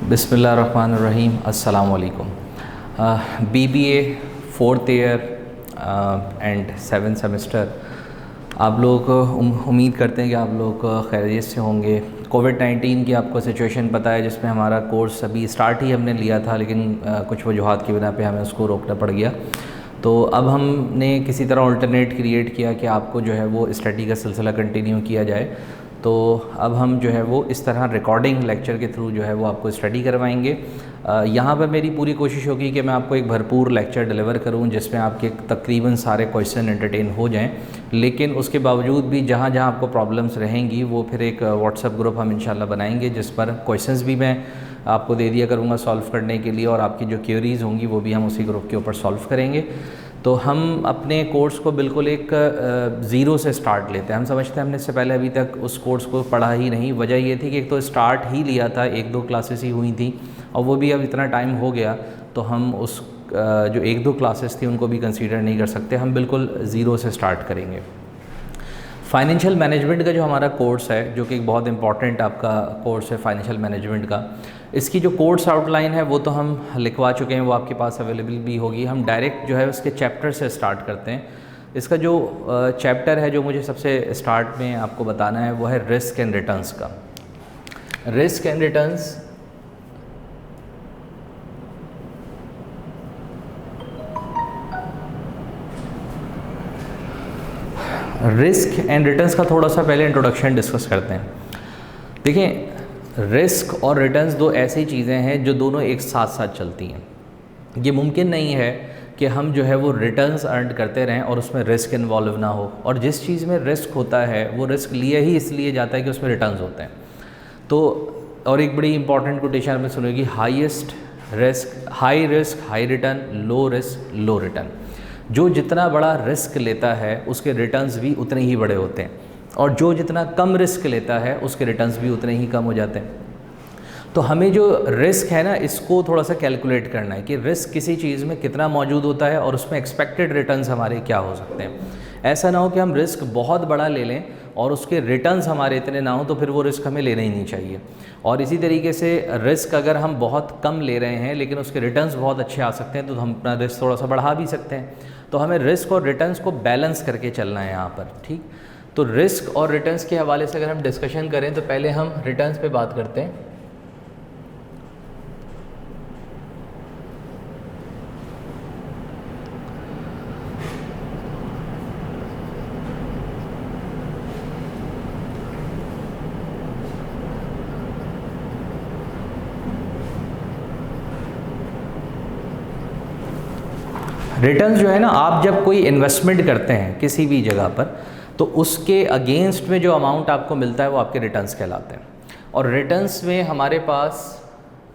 बिस्मिल्लाहिर्रहमानिर्रहीम अस्सलाम वालेकुम। BBA 4th year and 7th semester आप लोग उम्मीद करते हैं कि आप लोग खैरियत से होंगे। कोविड-19 की आपको सिचुएशन पता है, जिसमें हमारा कोर्स अभी स्टार्ट ही हमने लिया था, लेकिन कुछ वजूहात की बिना पे हमें उसको रोकना पड़ गया। तो अब हमने किसी तरह अल्टरनेट क्रिएट किया कि आपको जो है वो स्टडी का सिलसिला कंटिन्यू किया जाए। तो अब हम जो है वो इस तरह रिकॉर्डिंग लेक्चर के थ्रू जो है वो आपको स्टडी करवाएंगे। यहाँ पर मेरी पूरी कोशिश होगी कि मैं आपको एक भरपूर लेक्चर डिलीवर करूँ जिसमें आपके तकरीबन सारे क्वेश्चन एंटरटेन हो जाएं। लेकिन उसके बावजूद भी जहाँ जहाँ आपको प्रॉब्लम्स रहेंगी वो फिर एक व्हाट्सएप ग्रुप हम इंशाल्लाह बनाएंगे, जिस पर क्वेश्चंस भी मैं आपको दे दिया करूँगा सॉल्व करने के लिए, और आपकी जो क्वेरीज़ होंगी वो भी हम उसी ग्रुप के ऊपर सॉल्व करेंगे। तो हम अपने कोर्स को बिल्कुल एक ज़ीरो से स्टार्ट लेते हैं। हम समझते हैं हमने इससे पहले अभी तक उस कोर्स को पढ़ा ही नहीं। वजह ये थी कि एक तो स्टार्ट ही लिया था, 1-2 क्लासेस ही हुई थी, और वो भी अब इतना टाइम हो गया तो हम उस जो 1-2 क्लासेस थी उनको भी कंसीडर नहीं कर सकते। हम बिल्कुल ज़ीरो से स्टार्ट करेंगे। फाइनेंशियल मैनेजमेंट का जो हमारा कोर्स है, जो कि एक बहुत इंपॉर्टेंट आपका कोर्स है फाइनेंशियल मैनेजमेंट का, इसकी जो कोर्स आउटलाइन है वो तो हम लिखवा चुके हैं, वो आपके पास अवेलेबल भी होगी। हम डायरेक्ट जो है उसके चैप्टर से स्टार्ट करते हैं। इसका जो चैप्टर है जो मुझे सबसे स्टार्ट में आपको बताना है वो है रिस्क एंड रिटर्न्स का। रिस्क एंड रिटर्न्स का थोड़ा सा पहले इंट्रोडक्शन डिस्कस करते हैं। देखिए, रिस्क और रिटर्न्स दो ऐसी चीज़ें हैं जो दोनों एक साथ साथ चलती हैं। ये मुमकिन नहीं है कि हम जो है वो रिटर्न्स अर्न करते रहें और उसमें रिस्क इन्वॉल्व ना हो, और जिस चीज़ में रिस्क होता है वो रिस्क लिया ही इसलिए जाता है कि उसमें रिटर्न्स होते हैं। तो और एक बड़ी इंपॉर्टेंट कोटेशन में सुनेगी, high risk high return, low risk low return. जो जितना बड़ा रिस्क लेता है उसके रिटर्न्स भी उतने ही बड़े होते हैं, और जो जितना कम रिस्क लेता है उसके रिटर्न्स भी उतने ही कम हो जाते हैं। तो हमें जो रिस्क है ना, इसको थोड़ा सा कैलकुलेट करना है कि रिस्क किसी चीज़ में कितना मौजूद होता है और उसमें एक्सपेक्टेड रिटर्न्स हमारे क्या हो सकते हैं। ऐसा ना हो कि हम रिस्क बहुत बड़ा ले लें और उसके रिटर्न्स हमारे इतने ना हो, तो फिर वो रिस्क हमें लेना ही नहीं चाहिए। और इसी तरीके से रिस्क अगर हम बहुत कम ले रहे हैं लेकिन उसके रिटर्न्स बहुत अच्छे आ सकते हैं, तो हम अपना रिस्क थोड़ा सा बढ़ा भी सकते हैं। तो हमें रिस्क और रिटर्न्स को बैलेंस करके चलना है यहाँ पर, ठीक। तो रिस्क और रिटर्न्स के हवाले से अगर हम डिस्कशन करें तो पहले हम रिटर्न्स पे बात करते हैं। रिटर्न्स जो है ना, आप जब कोई इन्वेस्टमेंट करते हैं किसी भी जगह पर, तो उसके अगेंस्ट में जो अमाउंट आपको मिलता है वो आपके रिटर्न्स कहलाते हैं। और रिटर्न्स में हमारे पास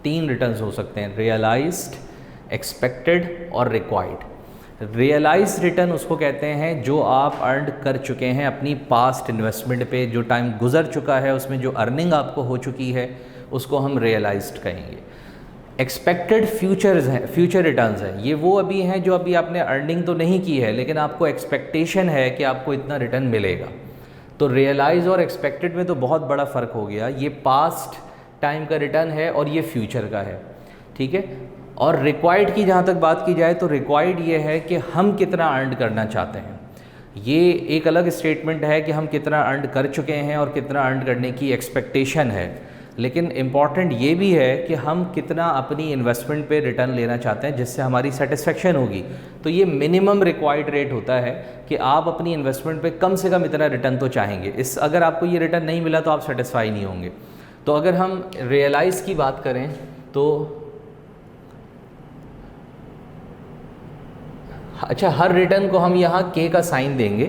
3 रिटर्न्स हो सकते हैं, रियलाइज्ड, एक्सपेक्टेड और रिक्वायर्ड। रियलाइज्ड रिटर्न उसको कहते हैं जो आप अर्न कर चुके हैं अपनी पास्ट इन्वेस्टमेंट पे, जो टाइम गुजर चुका है उसमें जो अर्निंग आपको हो चुकी है उसको हम रियलाइज्ड कहेंगे। एक्सपेक्टेड फ्यूचर रिटर्न्स हैं, ये वो अभी हैं जो अभी आपने अर्निंग तो नहीं की है लेकिन आपको एक्सपेक्टेशन है कि आपको इतना रिटर्न मिलेगा। तो रियलाइज और एक्सपेक्टेड में तो बहुत बड़ा फ़र्क हो गया। ये पास्ट टाइम का रिटर्न है और ये फ्यूचर का है, ठीक है। और रिक्वायर्ड की जहाँ तक बात की जाए तो रिक्वायर्ड ये है कि हम कितना अर्न करना चाहते हैं। ये एक अलग स्टेटमेंट है कि हम कितना अर्न कर चुके हैं और कितना अर्न करने की एक्सपेक्टेशन है, लेकिन इम्पॉर्टेंट ये भी है कि हम कितना अपनी इन्वेस्टमेंट पे रिटर्न लेना चाहते हैं जिससे हमारी सेटिस्फेक्शन होगी। तो ये मिनिमम रिक्वायर्ड रेट होता है कि आप अपनी इन्वेस्टमेंट पे कम से कम इतना रिटर्न तो चाहेंगे। अगर आपको ये रिटर्न नहीं मिला तो आप सेटिस्फाई नहीं होंगे। तो अगर हम रियलाइज़ की बात करें तो अच्छा, हर रिटर्न को हम यहाँ के का साइन देंगे।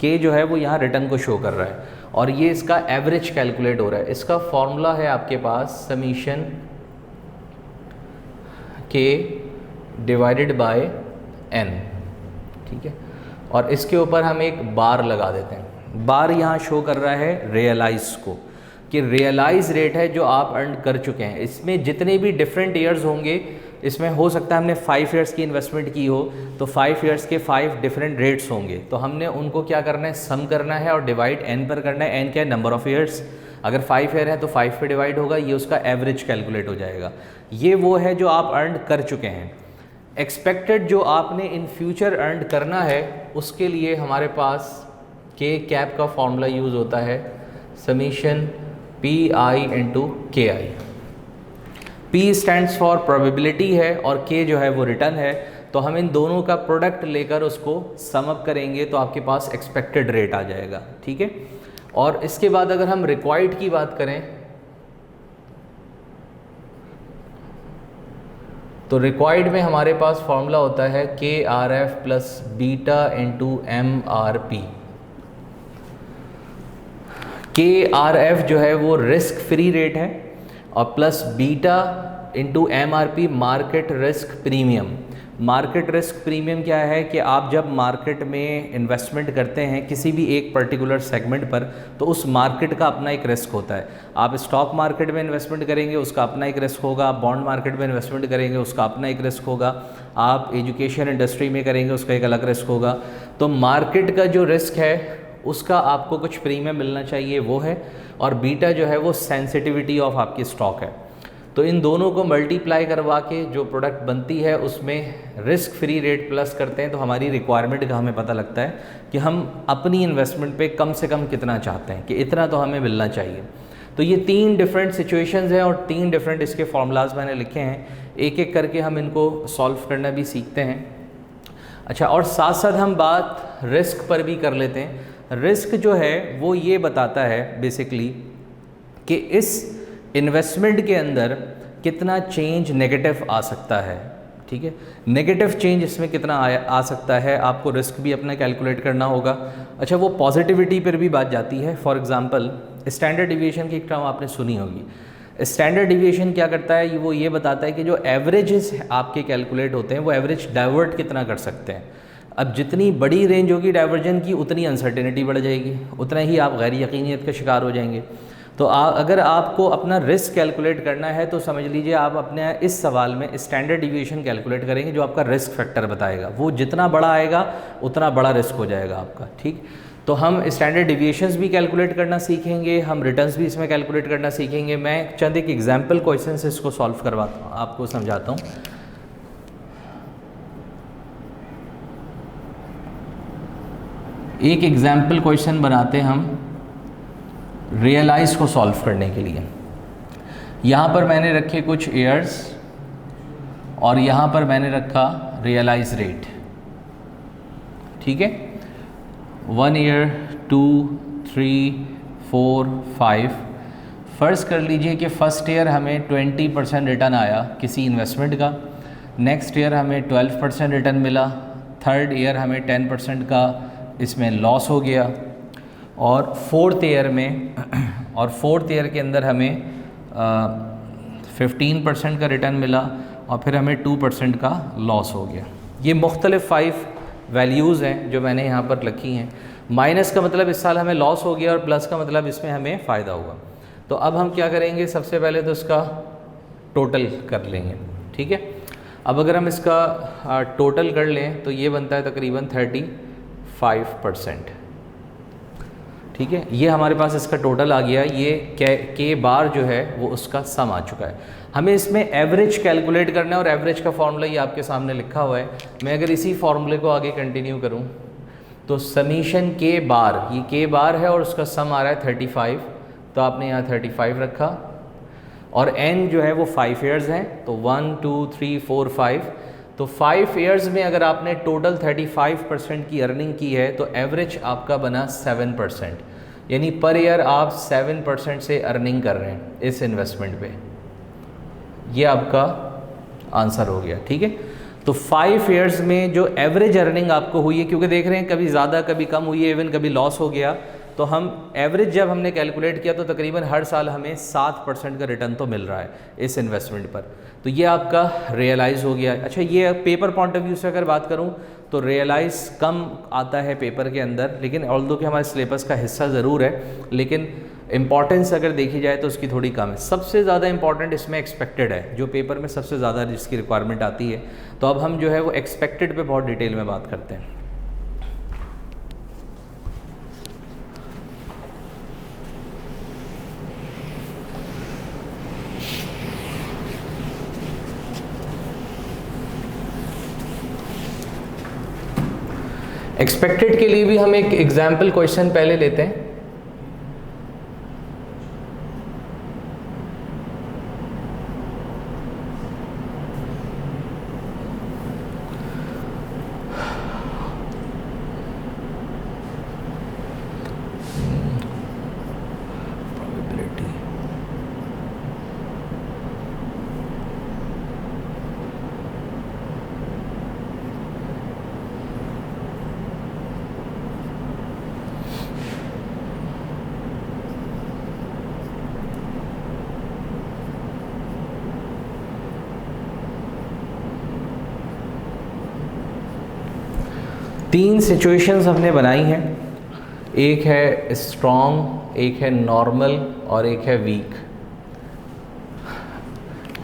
के जो है वो यहाँ रिटर्न को शो कर रहा है और ये इसका एवरेज कैलकुलेट हो रहा है। इसका फॉर्मूला है आपके पास समीशन के डिवाइडेड बाय एन, ठीक है। और इसके ऊपर हम एक बार लगा देते हैं। बार यहाँ शो कर रहा है रियलाइज को, कि रियलाइज रेट है जो आप अर्न कर चुके हैं। इसमें जितने भी डिफरेंट ईयर्स होंगे, इसमें हो सकता है हमने 5 ईयर्स की इन्वेस्टमेंट की हो तो 5 ईयर्स के 5 डिफरेंट रेट्स होंगे, तो हमने उनको क्या करना है, सम करना है और डिवाइड एन पर करना है। एन क्या है, नंबर ऑफ़ ईयर्स। अगर 5 ईयर है तो 5 पे डिवाइड होगा, ये उसका एवरेज कैलकुलेट हो जाएगा। ये वो है जो आप अर्न कर चुके हैं। एक्सपेक्टेड जो आपने इन फ्यूचर अर्न करना है उसके लिए हमारे पास के कैप का फॉर्मूला यूज़ होता है, समीशन पी आई इंटू के आई। पी स्टैंड्स फॉर प्रोबेबिलिटी है और के जो है वो रिटर्न है, तो हम इन दोनों का प्रोडक्ट लेकर उसको सम अप करेंगे तो आपके पास एक्सपेक्टेड रेट आ जाएगा, ठीक है। और इसके बाद अगर हम रिक्वायर्ड की बात करें तो रिक्वायर्ड में हमारे पास फॉर्मूला होता है K R F plus beta into M R P. K R F जो है वो रिस्क फ्री रेट है और plus beta into M R P market risk premium. Market risk premium क्या है कि आप जब मार्केट में इन्वेस्टमेंट करते हैं किसी भी एक पर्टिकुलर सेगमेंट पर, तो उस मार्केट का अपना एक रिस्क होता है। आप स्टॉक मार्केट में इन्वेस्टमेंट करेंगे उसका अपना एक रिस्क होगा, आप बॉन्ड मार्केट में इन्वेस्टमेंट करेंगे उसका अपना एक रिस्क होगा, आप एजुकेशन इंडस्ट्री में करेंगे उसका एक अलग रिस्क होगा। तो मार्केट का जो रिस्क है उसका आपको कुछ प्रीमियम मिलना चाहिए, वो है। और बीटा जो है वो सेंसिटिविटी ऑफ आपकी स्टॉक है। तो इन दोनों को मल्टीप्लाई करवा के जो प्रोडक्ट बनती है उसमें रिस्क फ्री रेट प्लस करते हैं तो हमारी रिक्वायरमेंट का हमें पता लगता है कि हम अपनी इन्वेस्टमेंट पे कम से कम कितना चाहते हैं, कि इतना तो हमें मिलना चाहिए। तो ये 3 डिफरेंट सिचुएशंस हैं और 3 डिफरेंट इसके फॉर्मूलाज मैंने लिखे हैं, एक एक करके हम इनको सॉल्व करना भी सीखते हैं। अच्छा, और साथ साथ हम बात रिस्क पर भी कर लेते हैं। रिस्क जो है वो ये बताता है बेसिकली कि इस इन्वेस्टमेंट के अंदर कितना चेंज नेगेटिव आ सकता है, ठीक है। नेगेटिव चेंज इसमें कितना आ सकता है, आपको रिस्क भी अपना कैलकुलेट करना होगा। अच्छा, वो पॉजिटिविटी पर भी बात जाती है। फॉर एग्जांपल स्टैंडर्ड डिविएशन की एक टर्म आपने सुनी होगी। स्टैंडर्ड डिविएशन क्या करता है, वो ये बताता है कि जो एवरेजेस आपके कैलकुलेट होते हैं वो एवरेज डाइवर्ट कितना कर सकते हैं। अब जितनी बड़ी रेंज होगी डाइवर्जन की उतनी अनसर्टेनिटी बढ़ जाएगी, उतना ही आप गैर यकीनियत का शिकार हो जाएंगे। तो अगर आपको अपना रिस्क कैलकुलेट करना है तो समझ लीजिए आप अपने इस सवाल में स्टैंडर्ड डिविएशन कैलकुलेट करेंगे जो आपका रिस्क फैक्टर बताएगा। वो जितना बड़ा आएगा उतना बड़ा रिस्क हो जाएगा आपका, ठीक। तो हम स्टैंडर्ड डिविएशंस भी कैलकुलेट करना सीखेंगे, हम रिटर्न्स भी इसमें कैलकुलेट करना सीखेंगे। मैं चंद एक एग्जाम्पल क्वेश्चन से इसको सॉल्व करवाता हूँ, आपको समझाता हूँ। एक एग्जाम्पल क्वेश्चन बनाते हैं हम रियलाइज को सॉल्व करने के लिए। यहाँ पर मैंने रखे कुछ ईयर्स और यहाँ पर मैंने रखा रियलाइज रेट, ठीक है। 1 ईयर, 2, 3, 4, 5। फ़र्ज़ कर लीजिए कि फ़र्स्ट ईयर हमें 20% रिटर्न आया किसी इन्वेस्टमेंट का, नेक्स्ट ईयर हमें 12% रिटर्न मिला, थर्ड ईयर हमें 10% का इसमें लॉस हो गया, और फोर्थ ईयर के अंदर हमें 15% का रिटर्न मिला और फिर हमें 2% का लॉस हो गया। ये मुख्तलिफ 5 वैल्यूज़ हैं जो मैंने यहाँ पर लिखी हैं। माइनस का मतलब इस साल हमें लॉस हो गया और प्लस का मतलब इसमें हमें फ़ायदा हुआ। तो अब हम क्या करेंगे, सबसे पहले तो इसका टोटल कर लेंगे, ठीक है। अब अगर हम इसका टोटल कर लें तो ये बनता है तकरीबन 35%, ठीक है। ये हमारे पास इसका टोटल आ गया। ये के बार जो है वो उसका सम आ चुका है। हमें इसमें एवरेज कैलकुलेट करना है और एवरेज का फॉर्मूला ये आपके सामने लिखा हुआ है। मैं अगर इसी फॉर्मूले को आगे कंटिन्यू करूं तो समीशन के बार, ये के बार है और उसका सम आ रहा है 35, तो आपने यहाँ 35 रखा और एन जो है वो 5 ईयर्स हैं, तो 1, 2, 3, 4, 5। तो 5 ईयर्स में अगर आपने टोटल 35% की अर्निंग की है तो एवरेज आपका बना 7%, यानी पर ईयर आप 7% से अर्निंग कर रहे हैं इस इन्वेस्टमेंट पे। ये आपका आंसर हो गया, ठीक है। तो 5 ईयर्स में जो एवरेज अर्निंग आपको हुई है, क्योंकि देख रहे हैं कभी ज़्यादा कभी कम हुई है, इवन कभी लॉस हो गया, तो हम एवरेज जब हमने कैलकुलेट किया तो तकरीबन हर साल हमें 7% का रिटर्न तो मिल रहा है इस इन्वेस्टमेंट पर। तो ये आपका रियलाइज़ हो गया। अच्छा, ये पेपर पॉइंट ऑफ व्यू से अगर बात करूँ तो रियलाइज़ कम आता है पेपर के अंदर, लेकिन ऑल्दो कि हमारे सिलेबस का हिस्सा ज़रूर है, लेकिन इंपॉर्टेंस अगर देखी जाए तो उसकी थोड़ी कम है। सबसे ज़्यादा इंपॉर्टेंट इसमें एक्सपेक्टेड है, जो पेपर में सबसे ज़्यादा जिसकी रिक्वायरमेंट आती है। तो अब हम जो है वो एक्सपेक्टेड पे बहुत डिटेल में बात करते हैं। एक्सपेक्टेड के लिए भी हम एक एग्जाम्पल क्वेश्चन पहले लेते हैं। तीन सिचुएशंस हमने बनाई हैं, एक है स्ट्रॉन्ग, एक है नॉर्मल और एक है वीक।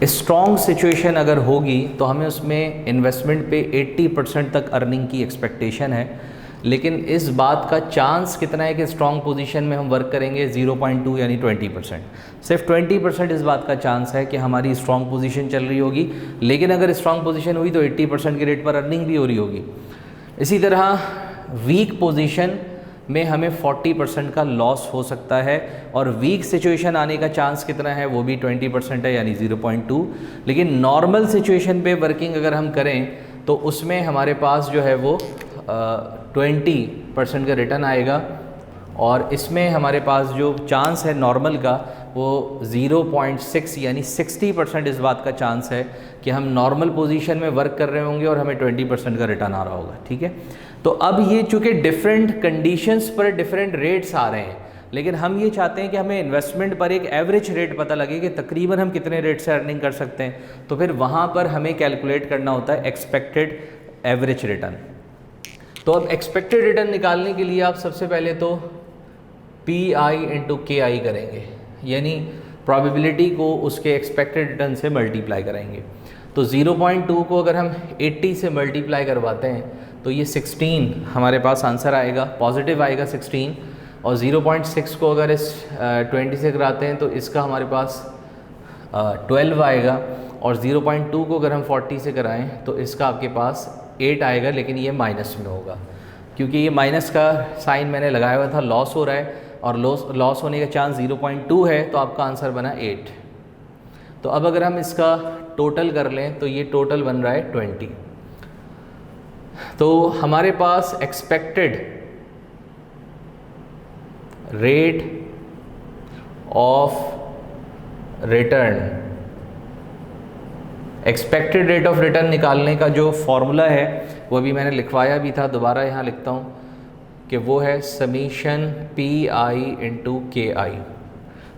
स्ट्रॉन्ग सिचुएशन अगर होगी तो हमें उसमें इन्वेस्टमेंट पे 80% तक अर्निंग की एक्सपेक्टेशन है, लेकिन इस बात का चांस कितना है कि स्ट्रॉन्ग पोजीशन में हम वर्क करेंगे 0.2 यानी 20%। सिर्फ 20% इस बात का चांस है कि हमारी स्ट्रॉन्ग पोजीशन चल रही होगी, लेकिन अगर स्ट्रॉन्ग पोजीशन हुई तो 80% के रेट पर अर्निंग भी हो रही होगी। इसी तरह वीक पोजीशन में हमें 40% का लॉस हो सकता है, और वीक सिचुएशन आने का चांस कितना है, वो भी 20% है यानी 0.2। लेकिन नॉर्मल सिचुएशन पे वर्किंग अगर हम करें तो उसमें हमारे पास जो है वो 20% का रिटर्न आएगा, और इसमें हमारे पास जो चांस है नॉर्मल का वो 0.6 यानी 60% इस बात का चांस है कि हम नॉर्मल पोजीशन में वर्क कर रहे होंगे और हमें 20% का रिटर्न आ रहा होगा। ठीक है, तो अब ये चूँकि डिफरेंट कंडीशंस पर डिफरेंट रेट्स आ रहे हैं, लेकिन हम ये चाहते हैं कि हमें इन्वेस्टमेंट पर एक एवरेज रेट पता लगे कि तकरीबन हम कितने रेट से अर्निंग कर सकते हैं, तो फिर वहाँ पर हमें कैलकुलेट करना होता है एक्सपेक्टेड एवरेज रिटर्न। तो अब एक्सपेक्टेड रिटर्न निकालने के लिए आप सबसे पहले तो PI इंटू KI करेंगे, यानी प्रोबेबिलिटी को उसके एक्सपेक्टेड रिटर्न से मल्टीप्लाई करेंगे। तो 0.2 को अगर हम 80 से मल्टीप्लाई करवाते हैं तो ये 16 हमारे पास आंसर आएगा, पॉजिटिव आएगा 16, और 0.6 को अगर इस 20 से कराते हैं तो इसका हमारे पास 12 आएगा, और 0.2 को अगर हम 40 से कराएं तो इसका आपके पास 8 आएगा, लेकिन ये माइनस में होगा क्योंकि ये माइनस का साइन मैंने लगाया हुआ था, लॉस हो रहा है, और लॉस होने का चांस 0.2 है, तो आपका आंसर बना 8। तो अब अगर हम इसका टोटल कर लें तो ये टोटल बन रहा है 20। तो हमारे पास expected rate of return, expected rate of return निकालने का जो फॉर्मूला है वो भी मैंने लिखवाया भी था, दोबारा यहाँ लिखता हूँ कि वो है समीशन PI इंटू KI।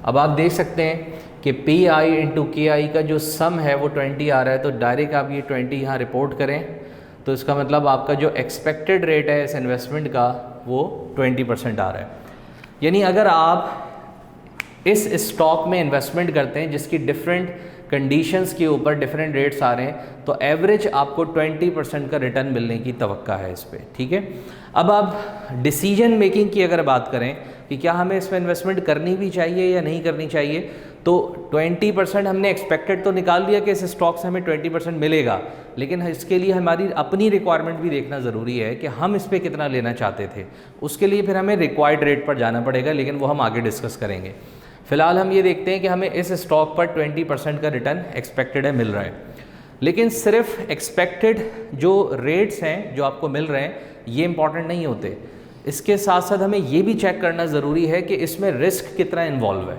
अब आप देख सकते हैं कि PI इंटू KI का जो सम है वो 20 आ रहा है, तो डायरेक्ट आप ये 20 यहाँ रिपोर्ट करें, तो इसका मतलब आपका जो एक्सपेक्टेड रेट है इस इन्वेस्टमेंट का वो 20% आ रहा है। यानी अगर आप इस स्टॉक में इन्वेस्टमेंट करते हैं जिसकी डिफरेंट कंडीशंस के ऊपर डिफरेंट रेट्स आ रहे हैं, तो एवरेज आपको 20% का रिटर्न मिलने की तवक्का है इस पर। ठीक है, अब आप डिसीजन मेकिंग की अगर बात करें कि क्या हमें इसमें इन्वेस्टमेंट करनी भी चाहिए या नहीं करनी चाहिए, तो 20% हमने एक्सपेक्टेड तो निकाल दिया कि इस स्टॉक से हमें 20% मिलेगा, लेकिन इसके लिए हमारी अपनी रिक्वायरमेंट भी देखना ज़रूरी है कि हम इस पर कितना लेना चाहते थे। उसके लिए फिर हमें रिक्वायर्ड रेट पर जाना पड़ेगा, लेकिन वो हम आगे डिस्कस करेंगे। फ़िलहाल हम ये देखते हैं कि हमें इस स्टॉक पर 20% का रिटर्न एक्सपेक्टेड है, मिल रहा है, लेकिन सिर्फ एक्सपेक्टेड जो रेट्स हैं जो आपको मिल रहे हैं ये इंपॉर्टेंट नहीं होते। इसके साथ साथ हमें ये भी चेक करना ज़रूरी है कि इसमें रिस्क कितना इन्वॉल्व है।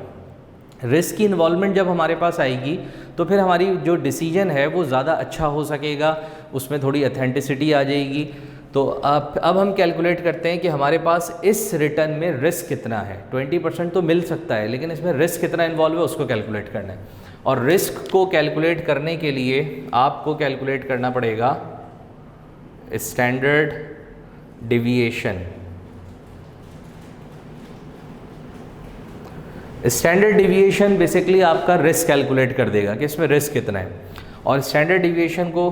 रिस्क की इन्वॉल्वमेंट जब हमारे पास आएगी तो फिर हमारी जो डिसीजन है वो ज़्यादा अच्छा हो सकेगा, उसमें थोड़ी ऑथेंटिसिटी आ जाएगी। तो अब हम कैलकुलेट करते हैं कि हमारे पास इस रिटर्न में रिस्क कितना है। 20% तो मिल सकता है, लेकिन इसमें रिस्क कितना इन्वॉल्व है उसको कैलकुलेट करना है, और रिस्क को कैलकुलेट करने के लिए आपको कैलकुलेट करना पड़ेगा standard deviation. Standard deviation basically आपका रिस्क कैलकुलेट कर देगा कि इसमें रिस्क कितना है, और स्टैंडर्ड डिविएशन को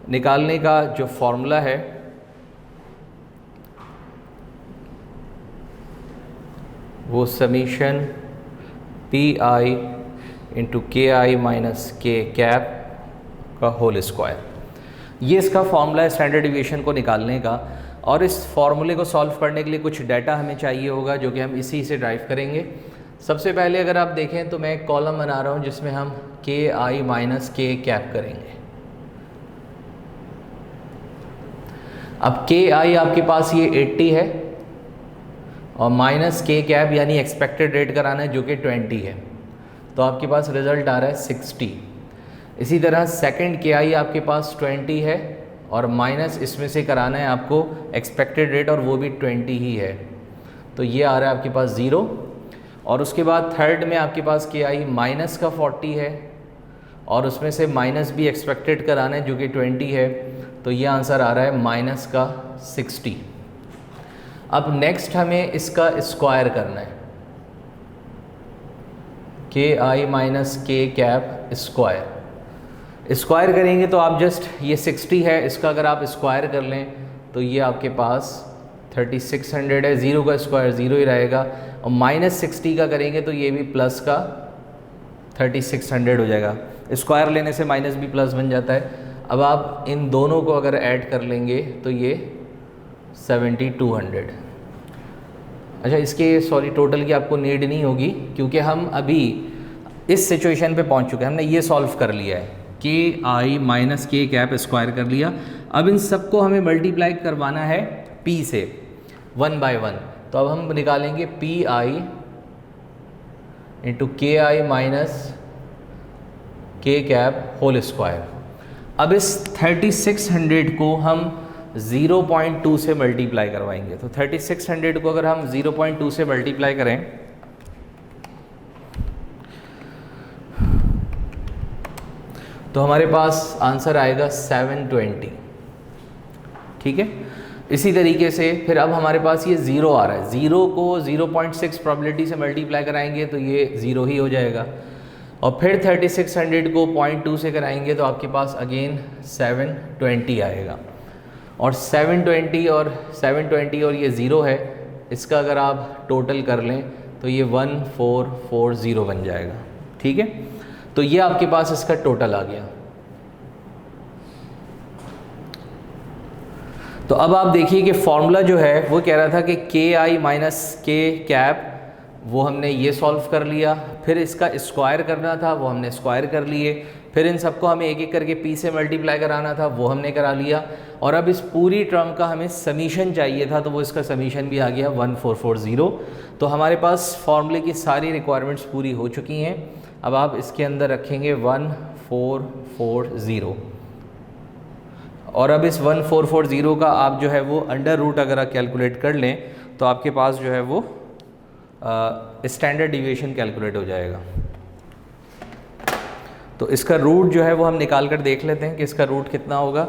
निकालने का जो फॉर्मूला है वो summation PI into KI minus K cap का होल स्क्वायर, ये इसका फॉर्मूला है स्टैंडर्ड डिविएशन को निकालने का। और इस फॉर्मूले को सॉल्व करने के लिए कुछ डाटा हमें चाहिए होगा जो कि हम इसी से ड्राइव करेंगे। सबसे पहले अगर आप देखें तो मैं एक कॉलम बना रहा हूँ जिसमें हम के आई माइनस के कैप करेंगे। अब के आई आपके पास ये 80 है और माइनस के कैप यानी एक्सपेक्टेड रेट कराना है जो कि 20 है, तो आपके पास रिजल्ट आ रहा है 60। इसी तरह सेकंड के आई आपके पास 20 है और माइनस इसमें से कराना है आपको एक्सपेक्टेड रेट और वो भी 20 ही है, तो ये आ रहा है आपके पास 0। और उसके बाद थर्ड में आपके पास के आई माइनस का 40 है और उसमें से माइनस भी एक्सपेक्टेड कराना है जो कि 20 है, तो ये आंसर आ रहा है माइनस का 60। अब नेक्स्ट हमें इसका स्क्वायर करना है, के आई माइनस के कैप स्क्वायर करेंगे तो आप जस्ट ये 60 है, इसका अगर आप स्क्वायर कर लें तो ये आपके पास 3600 है, 0 का स्क्वायर 0 ही रहेगा और माइनस 60 का करेंगे तो ये भी प्लस का 3600 हो जाएगा। स्क्वायर लेने से माइनस भी प्लस बन जाता है। अब आप इन दोनों को अगर ऐड कर लेंगे तो ये 7200। अच्छा, इसके सॉरी टोटल की आपको नीड नहीं होगी क्योंकि हम अभी इस सिचुएशन पे पहुंच चुके हैं, हमने ये सॉल्व कर लिया है, के आई माइनस के कैप स्क्वायर कर लिया। अब इन सबको हमें मल्टीप्लाई करवाना है पी से 1 बाय 1, तो अब हम निकालेंगे पी आई इंटू के आई माइनस के कैप होल स्क्वायर। अब इस 3600 को हम 0.2 से मल्टीप्लाई करवाएंगे, तो 3600 को अगर हम 0.2 से मल्टीप्लाई करें तो हमारे पास आंसर आएगा 720। ठीक है, इसी तरीके से फिर अब हमारे पास ये 0 आ रहा है, 0 को 0.6 प्रोबेबिलिटी से मल्टीप्लाई कराएंगे तो ये 0 ही हो जाएगा और फिर 3600 को 0.2 से कराएंगे तो आपके पास अगेन 720 आएगा और 720 और ये 0 है, इसका अगर आप टोटल कर लें तो ये 1440 बन जाएगा। ठीक है, तो ये आपके पास इसका टोटल आ गया। तो अब आप देखिए कि फॉर्मूला जो है वो कह रहा था कि के आई माइनस के कैप, वो हमने ये सॉल्व कर लिया, फिर इसका स्क्वायर करना था वो हमने स्क्वायर कर लिए, फिर इन सबको हमें एक एक करके पी से मल्टीप्लाई कराना था वो हमने करा लिया, और अब इस पूरी टर्म का हमें समीशन चाहिए था तो वो इसका समीशन भी आ गया 1440। तो हमारे पास फॉर्मूले की सारी रिक्वायरमेंट्स पूरी हो चुकी हैं। अब आप इसके अंदर रखेंगे 1440 और अब इस 1440 का आप जो है वो अंडर रूट अगर आप कैलकुलेट कर लें तो आपके पास जो है वो स्टैंडर्ड डिविएशन कैलकुलेट हो जाएगा। तो इसका रूट जो है वो हम निकाल कर देख लेते हैं कि इसका रूट कितना होगा।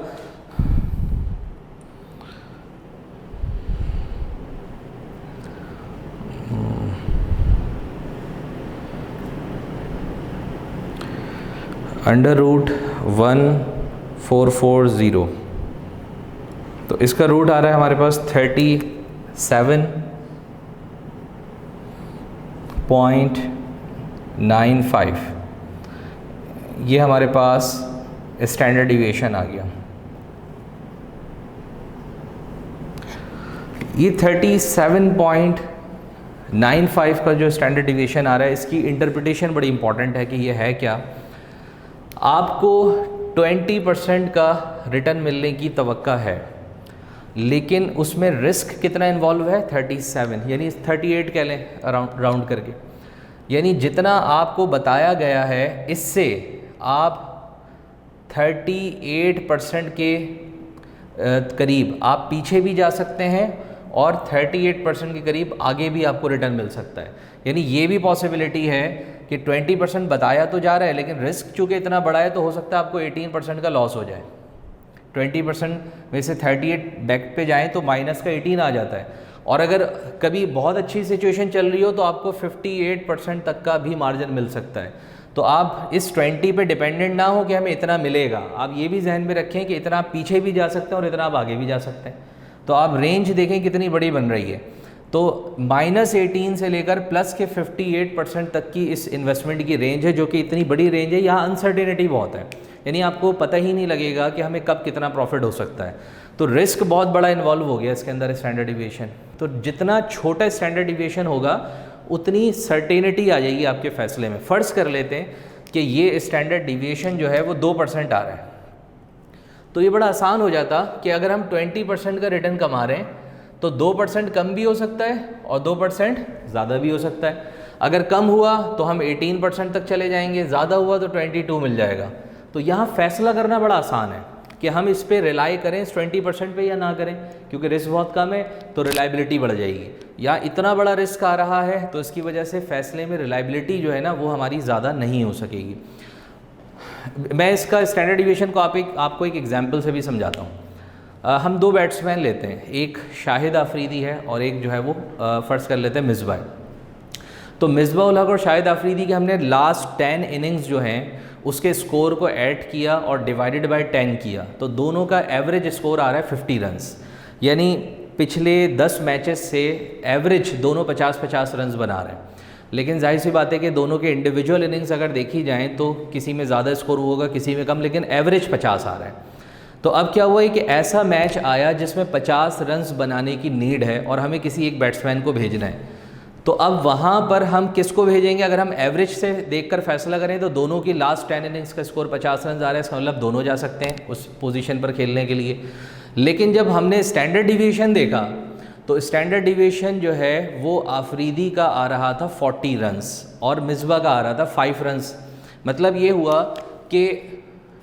अंडर रूट 1440, तो इसका रूट आ रहा है हमारे पास 37.95। ये हमारे पास स्टैंडर्ड डिविएशन आ गया। ये 37.95 का जो स्टैंडर्ड डिविएशन आ रहा है, इसकी इंटरप्रिटेशन बड़ी इंपॉर्टेंट है कि ये है क्या। आपको 20% का रिटर्न मिलने की तवक्का है, लेकिन उसमें रिस्क कितना इन्वॉल्व है 37, यानी 38 कह लें राउंड करके, यानी जितना आपको बताया गया है इससे आप 38% के करीब आप पीछे भी जा सकते हैं और 38% के करीब आगे भी आपको रिटर्न मिल सकता है। यानी ये भी पॉसिबिलिटी है कि 20% बताया तो जा रहा है लेकिन रिस्क चूँकि इतना बड़ा है तो हो सकता है आपको 18% का लॉस हो जाए। 20% में से 38 बैक पे जाएं तो माइनस का 18 आ जाता है, और अगर कभी बहुत अच्छी सिचुएशन चल रही हो तो आपको 58% तक का भी मार्जिन मिल सकता है। तो आप इस 20 पे डिपेंडेंट ना हो कि हमें इतना मिलेगा, आप ये भी जहन में रखें कि इतना आप पीछे भी जा सकते हैं और इतना आप आगे भी जा सकते हैं। तो आप रेंज देखें कितनी बड़ी बन रही है। तो -18 से लेकर प्लस के 58% तक की इस इन्वेस्टमेंट की रेंज है, जो कि इतनी बड़ी रेंज है। यहाँ अनसर्टेनिटी बहुत है, यानी आपको पता ही नहीं लगेगा कि हमें कब कितना प्रॉफिट हो सकता है। तो रिस्क बहुत बड़ा इन्वॉल्व हो गया इसके अंदर स्टैंडर्ड डिविएशन। तो जितना छोटा स्टैंडर्ड डिविएशन होगा उतनी सर्टेनिटी आ जाएगी आपके फैसले में। फ़र्ज़ कर लेते हैं कि ये स्टैंडर्ड डिविएशन जो है वो 2% आ रहा है, तो ये बड़ा आसान हो जाता कि अगर हम 20% का रिटर्न कमा रहे हैं तो 2% कम भी हो सकता है और 2% ज़्यादा भी हो सकता है। अगर कम हुआ तो हम 18% तक चले जाएंगे, ज़्यादा हुआ तो 22 मिल जाएगा। तो यहाँ फैसला करना बड़ा आसान है कि हम इस पे रिलाई करें इस 20% पे या ना करें, क्योंकि रिस्क बहुत कम है तो रिलायबिलिटी बढ़ जाएगी। या इतना बड़ा रिस्क आ रहा है तो इसकी वजह से फैसले में रिलायबिलिटी जो है ना वो हमारी ज़्यादा नहीं हो सकेगी। मैं इसका स्टैंडर्ड डिविएशन को आपको एक एग्जांपल से भी समझाता हूँ। हम 2 बैट्समैन लेते हैं, एक शाहिद आफरीदी है और एक जो है वो फ़र्ज़ कर लेते हैं मिसबा है। तो मिसबा उल हक और शाहिद आफरीदी के हमने लास्ट 10 इनिंग्स जो हैं उसके स्कोर को ऐड किया और डिवाइडेड बाय 10 किया, तो दोनों का एवरेज स्कोर आ रहा है 50 रन्स। यानी पिछले 10 मैचेस से एवरेज दोनों 50-50 रन्स बना रहे हैं। लेकिन जाहिर सी बात है कि दोनों के इंडिविजुअल इनिंग्स अगर देखी जाएँ तो किसी में ज़्यादा स्कोर होगा, किसी में कम, लेकिन एवरेज 50 आ रहा है। तो अब क्या हुआ है कि ऐसा मैच आया जिसमें 50 रन्स बनाने की नीड है और हमें किसी एक बैट्समैन को भेजना है। तो अब वहाँ पर हम किसको भेजेंगे? अगर हम एवरेज से देखकर फैसला करें तो दोनों की लास्ट 10 इनिंग्स का स्कोर 50 रन आ रहा है, इसका मतलब दोनों जा सकते हैं उस पोजीशन पर खेलने के लिए। लेकिन जब हमने स्टैंडर्ड डिविएशन देखा तो स्टैंडर्ड डिविएशन जो है वो आफरीदी का आ रहा था 40 रन्स और मिसबा का आ रहा था 5 रन्स। मतलब ये हुआ कि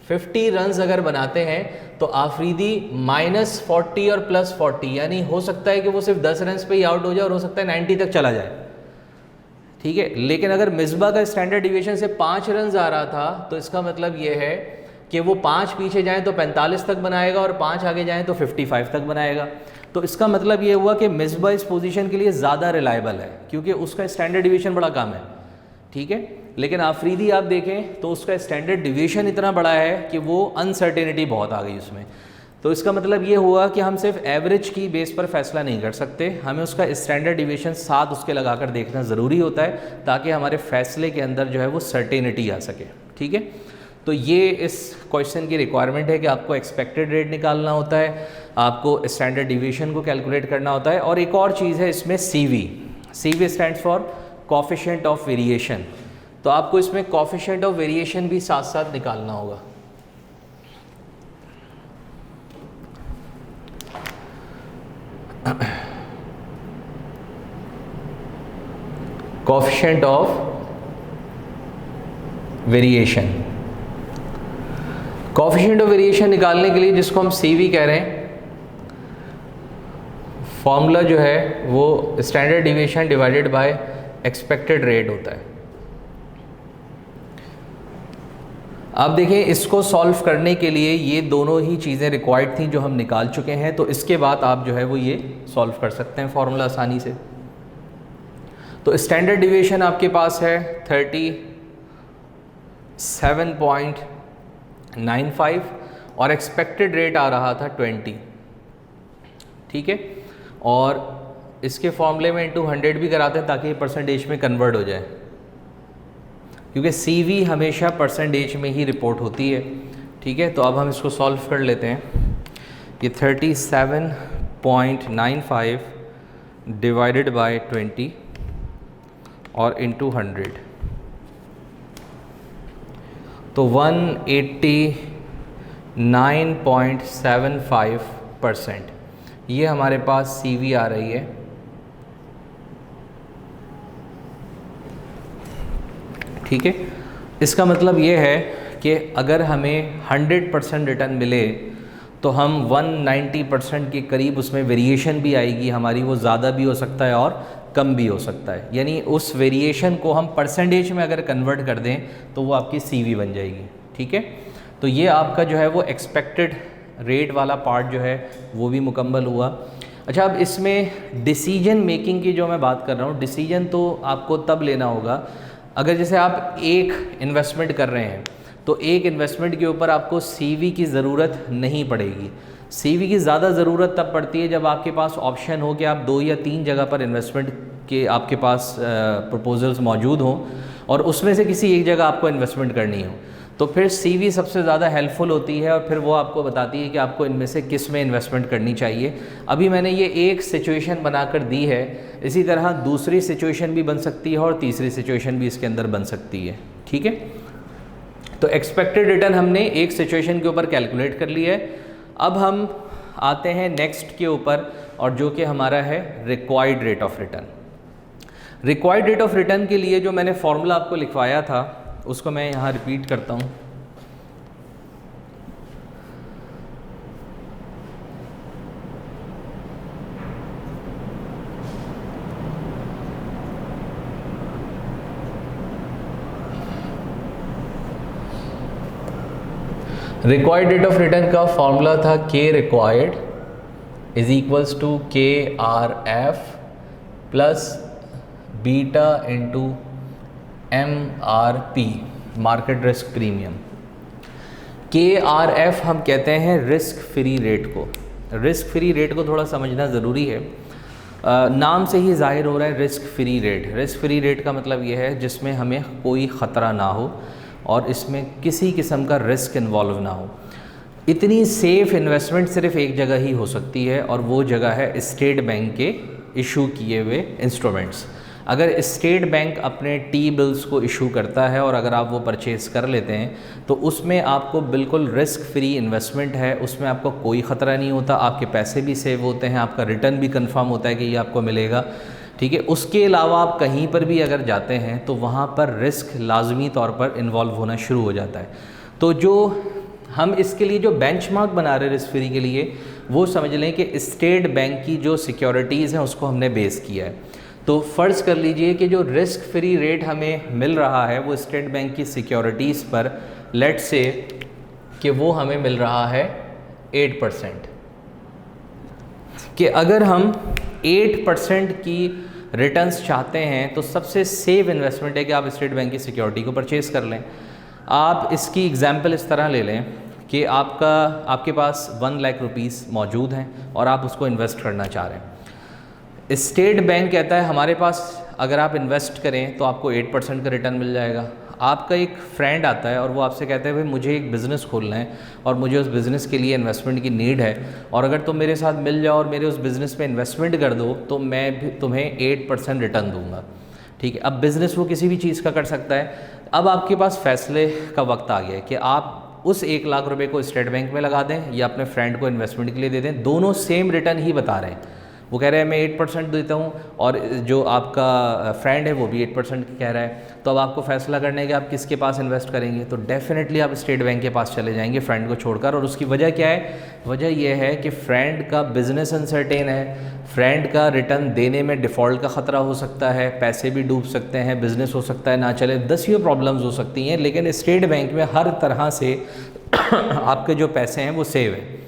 50 रन्स अगर बनाते हैं तो आफरीदी -40 और +40, यानी हो सकता है कि वो सिर्फ 10 रन्स पे ही आउट हो जाए और हो सकता है 90 तक चला जाए, ठीक है। लेकिन अगर मिसबा का स्टैंडर्ड डिविएशन से 5 रन्स आ रहा था तो इसका मतलब ये है कि वो 5 पीछे जाएं तो 45 तक बनाएगा और 5 आगे जाएं तो 55 तक बनाएगा। तो इसका मतलब ये हुआ कि मिसबा इस पोजीशन के लिए ज़्यादा रिलायबल है क्योंकि उसका स्टैंडर्ड डिविएशन बड़ा कम है, ठीक है। लेकिन आफरीदी आप देखें तो उसका स्टैंडर्ड डिविएशन इतना बड़ा है कि वो अनसर्टेनिटी बहुत आ गई उसमें। तो इसका मतलब ये हुआ कि हम सिर्फ एवरेज की बेस पर फैसला नहीं कर सकते, हमें उसका स्टैंडर्ड डिविएशन साथ उसके लगाकर देखना ज़रूरी होता है ताकि हमारे फैसले के अंदर जो है वो सर्टेनिटी आ सके, ठीक है। तो ये इस क्वेश्चन की रिक्वायरमेंट है कि आपको एक्सपेक्टेड रेट निकालना होता है, आपको स्टैंडर्ड डिविएशन को कैलकुलेट करना होता है, और एक और चीज़ है इसमें CV stands for coefficient of variation. तो आपको इसमें कोएफिशिएंट ऑफ वेरिएशन भी साथ साथ निकालना होगा। Coefficient of variation, coefficient of variation निकालने के लिए जिसको हम CV कह रहे हैं, फॉर्मूला जो है वो standard deviation divided by expected rate होता है। अब देखिए इसको सॉल्व करने के लिए ये दोनों ही चीज़ें रिक्वायर्ड थी जो हम निकाल चुके हैं, तो इसके बाद आप जो है वो ये सॉल्व कर सकते हैं फॉर्मूला आसानी से। तो स्टैंडर्ड डिविएशन आपके पास है 37.95 और एक्सपेक्टेड रेट आ रहा था 20, ठीक है। और इसके फॉर्मूले में इंटू 100 भी कराते हैं ताकि ये परसेंटेज में कन्वर्ट हो जाए, क्योंकि CV हमेशा परसेंटेज में ही रिपोर्ट होती है, ठीक है। तो अब हम इसको सॉल्व कर लेते हैं। ये 37.95 डिवाइडेड बाय 20 और इंटू 100, तो 189.75% ये हमारे पास CV आ रही है, ठीक है। इसका मतलब ये है कि अगर हमें 100% रिटर्न मिले तो हम 190% के करीब उसमें वेरिएशन भी आएगी हमारी, वो ज़्यादा भी हो सकता है और कम भी हो सकता है। यानी उस वेरिएशन को हम परसेंटेज में अगर कन्वर्ट कर दें तो वो आपकी CV बन जाएगी, ठीक है। तो ये आपका जो है वो एक्सपेक्टेड रेट वाला पार्ट जो है वो भी मुकम्मल हुआ। अच्छा, अब इसमें डिसीजन मेकिंग की जो मैं बात कर रहा हूँ, डिसीजन तो आपको तब लेना होगा अगर जैसे आप एक इन्वेस्टमेंट कर रहे हैं तो एक इन्वेस्टमेंट के ऊपर आपको CV की ज़रूरत नहीं पड़ेगी। CV की ज़्यादा ज़रूरत तब पड़ती है जब आपके पास ऑप्शन हो कि आप 2 या 3 जगह पर इन्वेस्टमेंट के आपके पास प्रपोजल्स मौजूद हों और उसमें से किसी एक जगह आपको इन्वेस्टमेंट करनी हो। तो फिर CV सबसे ज़्यादा हेल्पफुल होती है और फिर वो आपको बताती है कि आपको इनमें से किस में इन्वेस्टमेंट करनी चाहिए। अभी मैंने ये एक सिचुएशन बनाकर दी है, इसी तरह दूसरी सिचुएशन भी बन सकती है और तीसरी सिचुएशन भी इसके अंदर बन सकती है, ठीक है। तो एक्सपेक्टेड रिटर्न हमने एक सिचुएशन के ऊपर कैलकुलेट कर लिया है। अब हम आते हैं नेक्स्ट के ऊपर, और जो कि हमारा है required rate of return. Required rate of return के लिए जो मैंने फॉर्मूला आपको लिखवाया था उसको मैं यहाँ रिपीट करता हूँ। रिक्वायर्ड रेट ऑफ रिटर्न का फॉर्मूला था K required is equals to KRF plus beta into MRP, market risk premium. KRF हम कहते हैं रिस्क फ्री रेट को। रिस्क फ्री रेट को थोड़ा समझना ज़रूरी है, नाम से ही जाहिर हो रहा है risk free rate. Risk free rate का मतलब ये है जिसमें हमें कोई ख़तरा ना हो और इसमें किसी किस्म का रिस्क इन्वॉल्व ना हो। इतनी सेफ़ इन्वेस्टमेंट सिर्फ एक जगह ही हो सकती है और वो जगह है स्टेट बैंक के इशू किए हुए इंस्ट्रूमेंट्स। अगर स्टेट बैंक अपने T-बिल्स को इशू करता है और अगर आप वो परचेज़ कर लेते हैं तो उसमें आपको बिल्कुल रिस्क फ्री इन्वेस्टमेंट है, उसमें आपको कोई ख़तरा नहीं होता, आपके पैसे भी सेव होते हैं, आपका रिटर्न भी कंफर्म होता है कि ये आपको मिलेगा, ठीक है। उसके अलावा आप कहीं पर भी अगर जाते हैं तो वहाँ पर रिस्क लाजमी तौर पर इन्वॉल्व होना शुरू हो जाता है। तो जो हम इसके लिए जो बेंचमार्क बना रहे हैं रिस्क फ्री के लिए, वो समझ लें कि स्टेट बैंक की जो सिक्योरिटीज़ हैं उसको हमने बेस किया है। तो फ़र्ज़ कर लीजिए कि जो रिस्क फ्री रेट हमें मिल रहा है वो स्टेट बैंक की सिक्योरिटीज़ पर लेट्स से कि वो हमें मिल रहा है 8%। कि अगर हम 8% की रिटर्न्स चाहते हैं तो सबसे सेफ इन्वेस्टमेंट है कि आप स्टेट बैंक की सिक्योरिटी को परचेज़ कर लें। आप इसकी एग्जांपल इस तरह ले लें कि आपके पास 1 लाख रुपीस मौजूद हैं और आप उसको इन्वेस्ट करना चाह रहे हैं। स्टेट बैंक कहता है हमारे पास अगर आप इन्वेस्ट करें तो आपको 8% का रिटर्न मिल जाएगा। आपका एक फ्रेंड आता है और वो आपसे कहते हैं भाई मुझे एक बिज़नेस खोलना है और मुझे उस बिज़नेस के लिए इन्वेस्टमेंट की नीड है और अगर तुम मेरे साथ मिल जाओ और मेरे उस बिज़नेस पे इन्वेस्टमेंट कर दो तो मैं भी तुम्हें 8% रिटर्न दूंगा, ठीक है। अब बिज़नेस वो किसी भी चीज़ का कर सकता है। अब आपके पास फैसले का वक्त आ गया है कि आप उस 1 लाख रुपए को स्टेट बैंक में लगा दें या अपने फ्रेंड को इन्वेस्टमेंट के लिए दे दें। दोनों सेम रिटर्न ही बता रहे हैं। वो कह रहे हैं मैं 8% देता हूँ और जो आपका फ्रेंड है वो भी 8% कह रहा है। तो अब आपको फैसला करना है कि आप किसके पास इन्वेस्ट करेंगे। तो डेफिनेटली आप स्टेट बैंक के पास चले जाएंगे फ्रेंड को छोड़कर। और उसकी वजह क्या है? वजह यह है कि फ्रेंड का बिज़नेस अनसर्टेन है, फ्रेंड का रिटर्न देने में डिफ़ॉल्ट का ख़तरा हो सकता है, पैसे भी डूब सकते हैं, बिज़नेस हो सकता है ना चले, 10 प्रॉब्लम्स हो सकती हैं। लेकिन स्टेट बैंक में हर तरह से आपके जो पैसे हैं वो सेव हैं।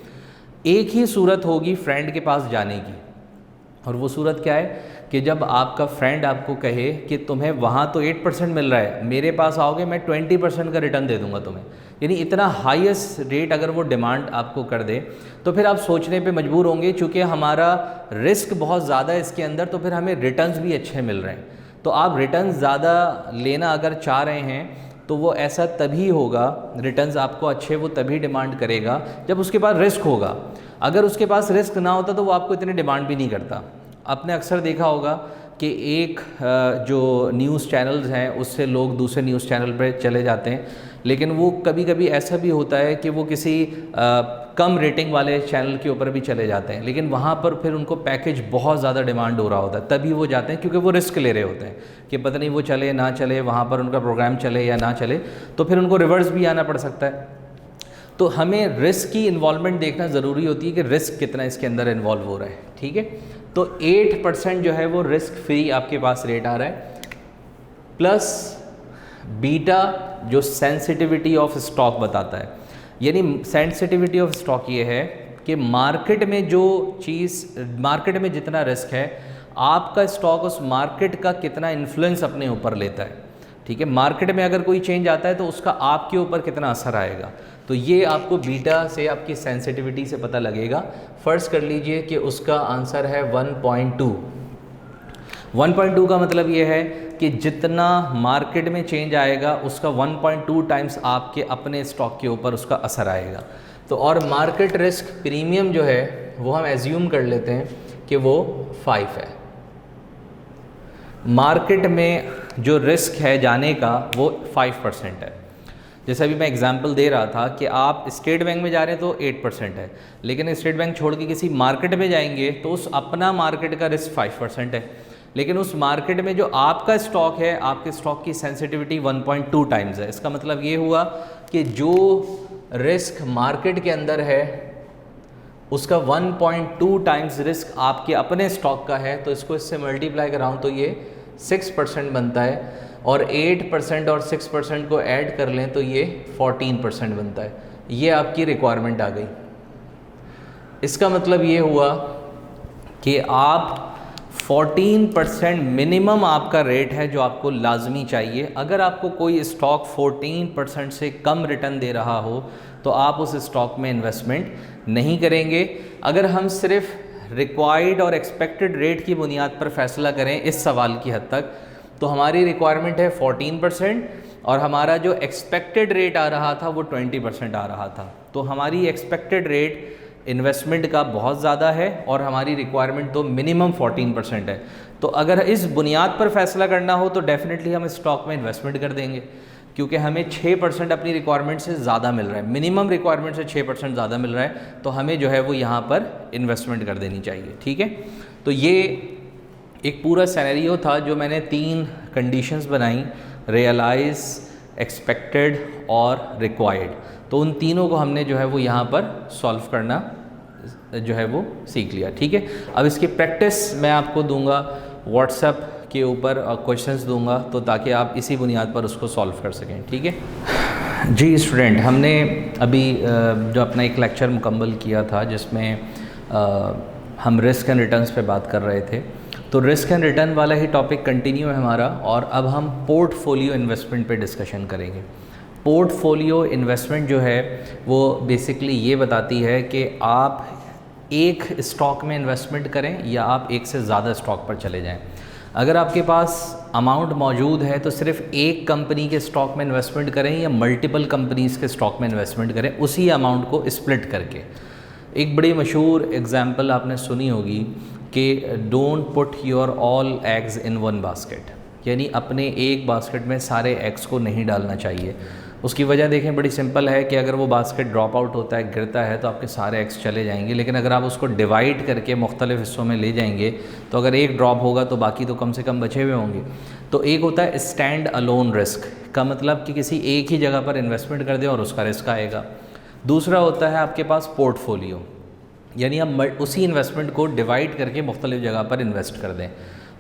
एक ही सूरत होगी फ्रेंड के पास जाने की, और वो सूरत क्या है कि जब आपका फ्रेंड आपको कहे कि तुम्हें वहाँ तो 8% मिल रहा है, मेरे पास आओगे मैं 20% का रिटर्न दे दूँगा तुम्हें। यानी इतना हाईएस्ट रेट अगर वो डिमांड आपको कर दे तो फिर आप सोचने पे मजबूर होंगे, चूँकि हमारा रिस्क बहुत ज़्यादा है इसके अंदर, तो फिर हमें रिटर्न्स भी अच्छे मिल रहे हैं। तो आप रिटर्न्स ज़्यादा लेना अगर चाह रहे हैं तो वो ऐसा तभी होगा, रिटर्न्स आपको अच्छे वो तभी डिमांड करेगा जब उसके पास रिस्क होगा। अगर उसके पास रिस्क ना होता तो वो आपको इतनी डिमांड भी नहीं करता। आपने अक्सर देखा होगा कि एक जो न्यूज़ चैनल्स हैं उससे लोग दूसरे न्यूज़ चैनल पर चले जाते हैं, लेकिन वो कभी कभी ऐसा भी होता है कि वो किसी कम रेटिंग वाले चैनल के ऊपर भी चले जाते हैं, लेकिन वहाँ पर फिर उनको पैकेज बहुत ज़्यादा डिमांड हो रहा होता है, तभी वो जाते हैं क्योंकि वो रिस्क ले रहे होते हैं कि पता नहीं वो चले ना चले, वहाँ पर उनका प्रोग्राम चले या ना चले, तो फिर उनको रिवर्स भी आना पड़ सकता है। तो हमें रिस्क की इन्वॉल्वमेंट देखना ज़रूरी होती है कि रिस्क कितना इसके अंदर इन्वॉल्व हो रहा है, ठीक है। तो 8% जो है वो रिस्क फ्री आपके पास रेट आ रहा है, प्लस बीटा जो सेंसिटिविटी ऑफ स्टॉक बताता है। यानी सेंसिटिविटी ऑफ स्टॉक ये है कि मार्केट में जो चीज़, मार्केट में जितना रिस्क है, आपका स्टॉक उस मार्केट का कितना इन्फ्लुएंस अपने ऊपर लेता है, ठीक है। मार्केट में अगर कोई चेंज आता है तो उसका आपके ऊपर कितना असर आएगा, तो ये आपको बीटा से, आपकी सेंसिटिविटी से पता लगेगा। फ़र्ज़ कर लीजिए कि उसका आंसर है 1.2। 1.2 का मतलब ये है कि जितना मार्केट में चेंज आएगा उसका 1.2 टाइम्स आपके अपने स्टॉक के ऊपर उसका असर आएगा। तो और मार्केट रिस्क प्रीमियम जो है वो हम एज्यूम कर लेते हैं कि वो 5 है। मार्केट में जो रिस्क है जाने का वो 5% है। जैसे अभी मैं एग्जांपल दे रहा था कि आप स्टेट बैंक में जा रहे हैं तो 8% है, लेकिन स्टेट बैंक छोड़ के किसी मार्केट में जाएंगे तो उस अपना मार्केट का रिस्क 5% है, लेकिन उस मार्केट में जो आपका स्टॉक है, आपके स्टॉक की सेंसिटिविटी 1.2 टाइम्स है। इसका मतलब ये हुआ कि जो रिस्क मार्केट के अंदर है उसका 1.2 टाइम्स रिस्क आपके अपने स्टॉक का है। तो इसको इससे मल्टीप्लाई कराऊँ तो ये 6% बनता है, और 8% और 6% को ऐड कर लें तो ये 14% बनता है। ये आपकी रिक्वायरमेंट आ गई। इसका मतलब ये हुआ कि आप 14% मिनिमम आपका रेट है जो आपको लाजमी चाहिए। अगर आपको कोई स्टॉक 14% से कम रिटर्न दे रहा हो तो आप उस स्टॉक में इन्वेस्टमेंट नहीं करेंगे। अगर हम सिर्फ रिक्वायर्ड और एक्सपेक्टेड रेट की बुनियाद पर फैसला करें इस सवाल की हद तक, तो हमारी रिक्वायरमेंट है 14% और हमारा जो एक्सपेक्टेड रेट आ रहा था वो 20% आ रहा था। तो हमारी एक्सपेक्टेड रेट इन्वेस्टमेंट का बहुत ज़्यादा है और हमारी रिक्वायरमेंट तो मिनिमम 14% है। तो अगर इस बुनियाद पर फैसला करना हो तो डेफिनेटली हम स्टॉक में इन्वेस्टमेंट कर देंगे, क्योंकि हमें 6% अपनी रिक्वायरमेंट से ज़्यादा मिल रहा है, मिनिमम रिक्वायरमेंट से 6% ज़्यादा मिल रहा है, तो हमें जो है वो यहाँ पर इन्वेस्टमेंट कर देनी चाहिए। ठीक है, तो ये एक पूरा सिनेरियो था जो मैंने 3 कंडीशंस बनाई, रियलाइज, एक्सपेक्टेड और रिक्वायर्ड। तो उन तीनों को हमने जो है वो यहाँ पर सॉल्व करना जो है वो सीख लिया। ठीक है, अब इसकी प्रैक्टिस मैं आपको दूंगा व्हाट्सएप के ऊपर क्वेश्चंस दूंगा, तो ताकि आप इसी बुनियाद पर उसको सॉल्व कर सकें। ठीक है जी स्टूडेंट, हमने अभी जो अपना एक लेक्चर मुकम्मल किया था जिसमें हम रिस्क एंड रिटर्न्स पे बात कर रहे थे। तो रिस्क एंड रिटर्न वाला ही टॉपिक कंटिन्यू है हमारा, और अब हम पोर्टफोलियो इन्वेस्टमेंट पे डिस्कशन करेंगे। पोर्टफोलियो इन्वेस्टमेंट जो है वो बेसिकली ये बताती है कि आप एक स्टॉक में इन्वेस्टमेंट करें या आप एक से ज़्यादा स्टॉक पर चले जाएं। अगर आपके पास अमाउंट मौजूद है तो सिर्फ एक कंपनी के स्टॉक में इन्वेस्टमेंट करें या मल्टीपल कंपनीज़ के स्टॉक में इन्वेस्टमेंट करें, उसी अमाउंट को स्प्लिट करके। एक बड़ी मशहूर एग्जांपल आपने सुनी होगी कि don't put your all eggs in one basket, यानी अपने एक बास्केट में सारे एग्स को नहीं डालना चाहिए। उसकी वजह देखें, बड़ी सिंपल है कि अगर वो बास्केट ड्रॉप आउट होता है, गिरता है, तो आपके सारे एग्स चले जाएंगे। लेकिन अगर आप उसको डिवाइड करके मुख्तलिफ हिस्सों में ले जाएंगे तो अगर एक ड्रॉप होगा तो बाकी तो कम से कम बचे हुए होंगे। तो एक होता है स्टैंड अलोन रिस्क, का मतलब कि किसी एक ही जगह पर इन्वेस्टमेंट कर दें और उसका रिस्क आएगा। दूसरा होता है आपके पास पोर्टफोलियो, यानी आप उसी इन्वेस्टमेंट को डिवाइड करके मुख्तलिफ जगह पर इन्वेस्ट कर दें।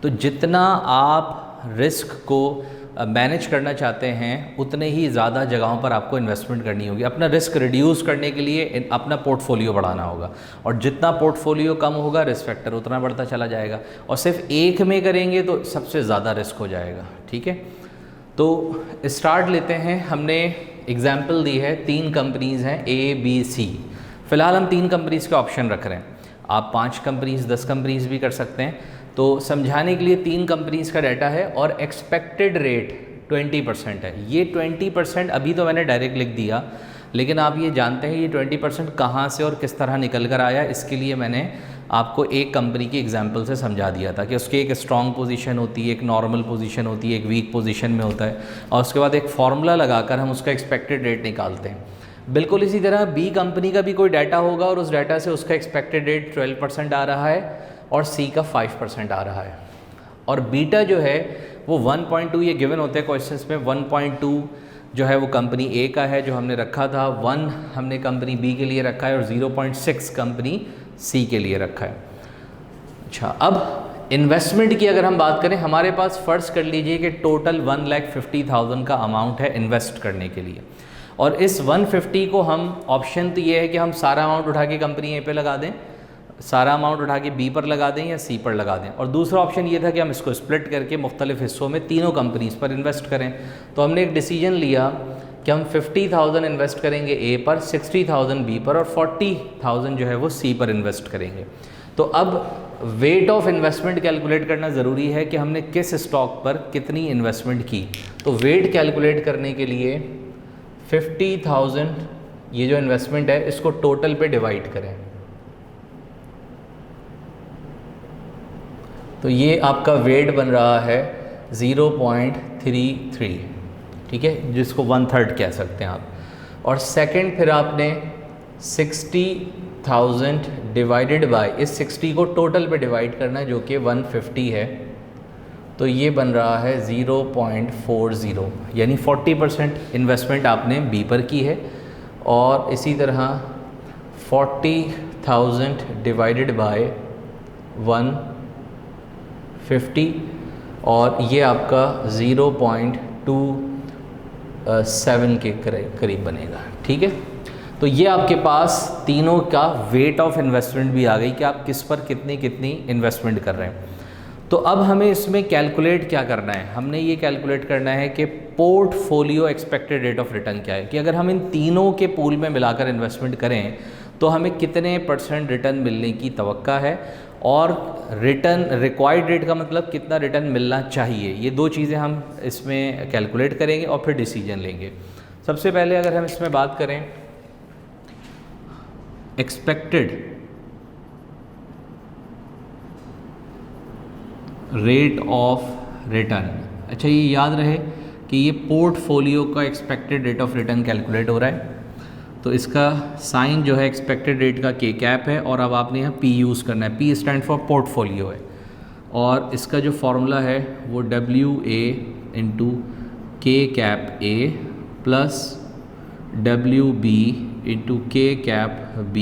तो जितना आप रिस्क को मैनेज करना चाहते हैं उतने ही ज़्यादा जगहों पर आपको इन्वेस्टमेंट करनी होगी। अपना रिस्क रिड्यूस करने के लिए अपना पोर्टफोलियो बढ़ाना होगा, और जितना पोर्टफोलियो कम होगा रिस्क फैक्टर उतना बढ़ता चला जाएगा, और सिर्फ एक में करेंगे तो सबसे ज़्यादा रिस्क हो जाएगा। ठीक है, तो स्टार्ट लेते हैं। हमने एग्जाम्पल दी है, 3 कंपनीज़ हैं ABC। फ़िलहाल हम 3 कंपनीज़ के ऑप्शन रख रहे हैं, आप 5 कंपनीज़ 10 कंपनीज़ भी कर सकते हैं। तो समझाने के लिए 3 कंपनीज़ का डाटा है और एक्सपेक्टेड रेट 20% है। ये 20% अभी तो मैंने डायरेक्ट लिख दिया, लेकिन आप ये जानते हैं ये 20% कहाँ से और किस तरह निकल कर आया। इसके लिए मैंने आपको एक कंपनी की एग्जांपल से समझा दिया था कि उसकी एक स्ट्रॉन्ग पोजीशन होती है, एक नॉर्मल पोजीशन होती है, एक वीक पोजीशन में होता है, और उसके बाद एक फार्मूला लगाकर हम उसका एक्सपेक्टेड रेट निकालते हैं। बिल्कुल इसी तरह बी कंपनी का भी कोई डाटा होगा और उस डाटा से उसका एक्सपेक्टेड रेट 12% आ रहा है और सी का 5% आ रहा है, और बीटा जो है वो 1.2, ये गिवन होते हैं क्वेश्चंस में। 1.2 जो है वो कंपनी ए का है जो हमने रखा था, 1 हमने कंपनी बी के लिए रखा है और 0.6 कंपनी सी के लिए रखा है। अच्छा, अब इन्वेस्टमेंट की अगर हम बात करें, हमारे पास फ़र्ज़ कर लीजिए कि टोटल 1,50,000 का अमाउंट है इन्वेस्ट करने के लिए, और इस 150 को हम, ऑप्शन तो ये है कि हम सारा अमाउंट उठा के कंपनी ए पे लगा दें, सारा अमाउंट उठा के बी पर लगा दें या सी पर लगा दें, और दूसरा ऑप्शन ये था कि हम इसको स्प्लिट करके मुख्तलिफ हिस्सों में तीनों कंपनीज़ पर इन्वेस्ट करें। तो हमने एक डिसीजन लिया कि हम 50,000 इन्वेस्ट करेंगे ए पर, 60,000 बी पर और 40,000 जो है वो सी पर इन्वेस्ट करेंगे। तो अब वेट ऑफ इन्वेस्टमेंट कैलकुलेट करना ज़रूरी है कि हमने किस स्टॉक पर कितनी इन्वेस्टमेंट की। तो वेट कैलकुलेट करने के लिए 50,000 ये जो इन्वेस्टमेंट है इसको टोटल पे डिवाइड करें, तो ये आपका वेट बन रहा है 0.33, ठीक है, जिसको 1/3 कह सकते हैं आप। और सेकंड फिर आपने 60,000 डिवाइडेड बाय इस 60 को टोटल पे डिवाइड करना है जो कि 150 है, तो ये बन रहा है 0.40, यानी 40% इन्वेस्टमेंट आपने बी पर की है। और इसी तरह 40,000 डिवाइडेड बाय 150 और ये आपका 0.27 के करीब बनेगा, ठीक है। तो ये आपके पास तीनों का वेट ऑफ इन्वेस्टमेंट भी आ गई कि आप किस पर कितनी कितनी इन्वेस्टमेंट कर रहे हैं। तो अब हमें इसमें कैलकुलेट क्या करना है, हमने ये कैलकुलेट करना है कि portfolio expected rate of return क्या है, कि अगर हम इन तीनों के पूल में मिलाकर इन्वेस्टमेंट करें तो हमें कितने % रिटर्न मिलने की तवक्का है, और रिटर्न रिक्वायर्ड रेट का मतलब कितना रिटर्न मिलना चाहिए। ये दो चीज़ें हम इसमें कैलकुलेट करेंगे और फिर डिसीजन लेंगे। सबसे पहले अगर हम इसमें बात करें एक्सपेक्टेड रेट ऑफ रिटर्न, अच्छा ये याद रहे कि ये पोर्टफोलियो का expected rate of return calculate हो रहा है, तो इसका साइन जो है एक्सपेक्टेड रेट का के कैप है, और अब आपने यहाँ पी यूज़ करना है, पी स्टैंड फॉर पोर्टफोलियो है, और इसका जो फॉर्मूला है वो WA इंटू के cap A plus WB into के cap B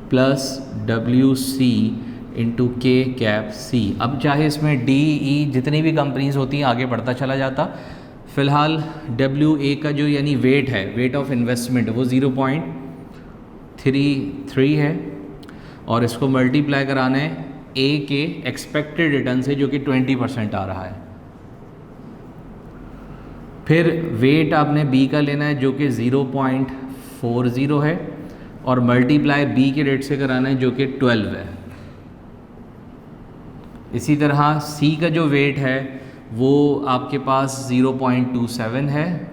plus WC into के कैप C। अब चाहे इसमें DE जितनी भी कंपनीज होती हैं आगे बढ़ता चला जाता, फ़िलहाल WA का जो यानी वेट है, वेट ऑफ इन्वेस्टमेंट, वो 0.33 है, और इसको मल्टीप्लाई कराना है A के एक्सपेक्टेड रिटर्न से जो कि 20% आ रहा है। फिर वेट आपने B का लेना है जो कि 0.40 है, और मल्टीप्लाई B के रेट से कराना है जो कि 12 है। इसी तरह C का जो वेट है वो आपके पास 0.27 है,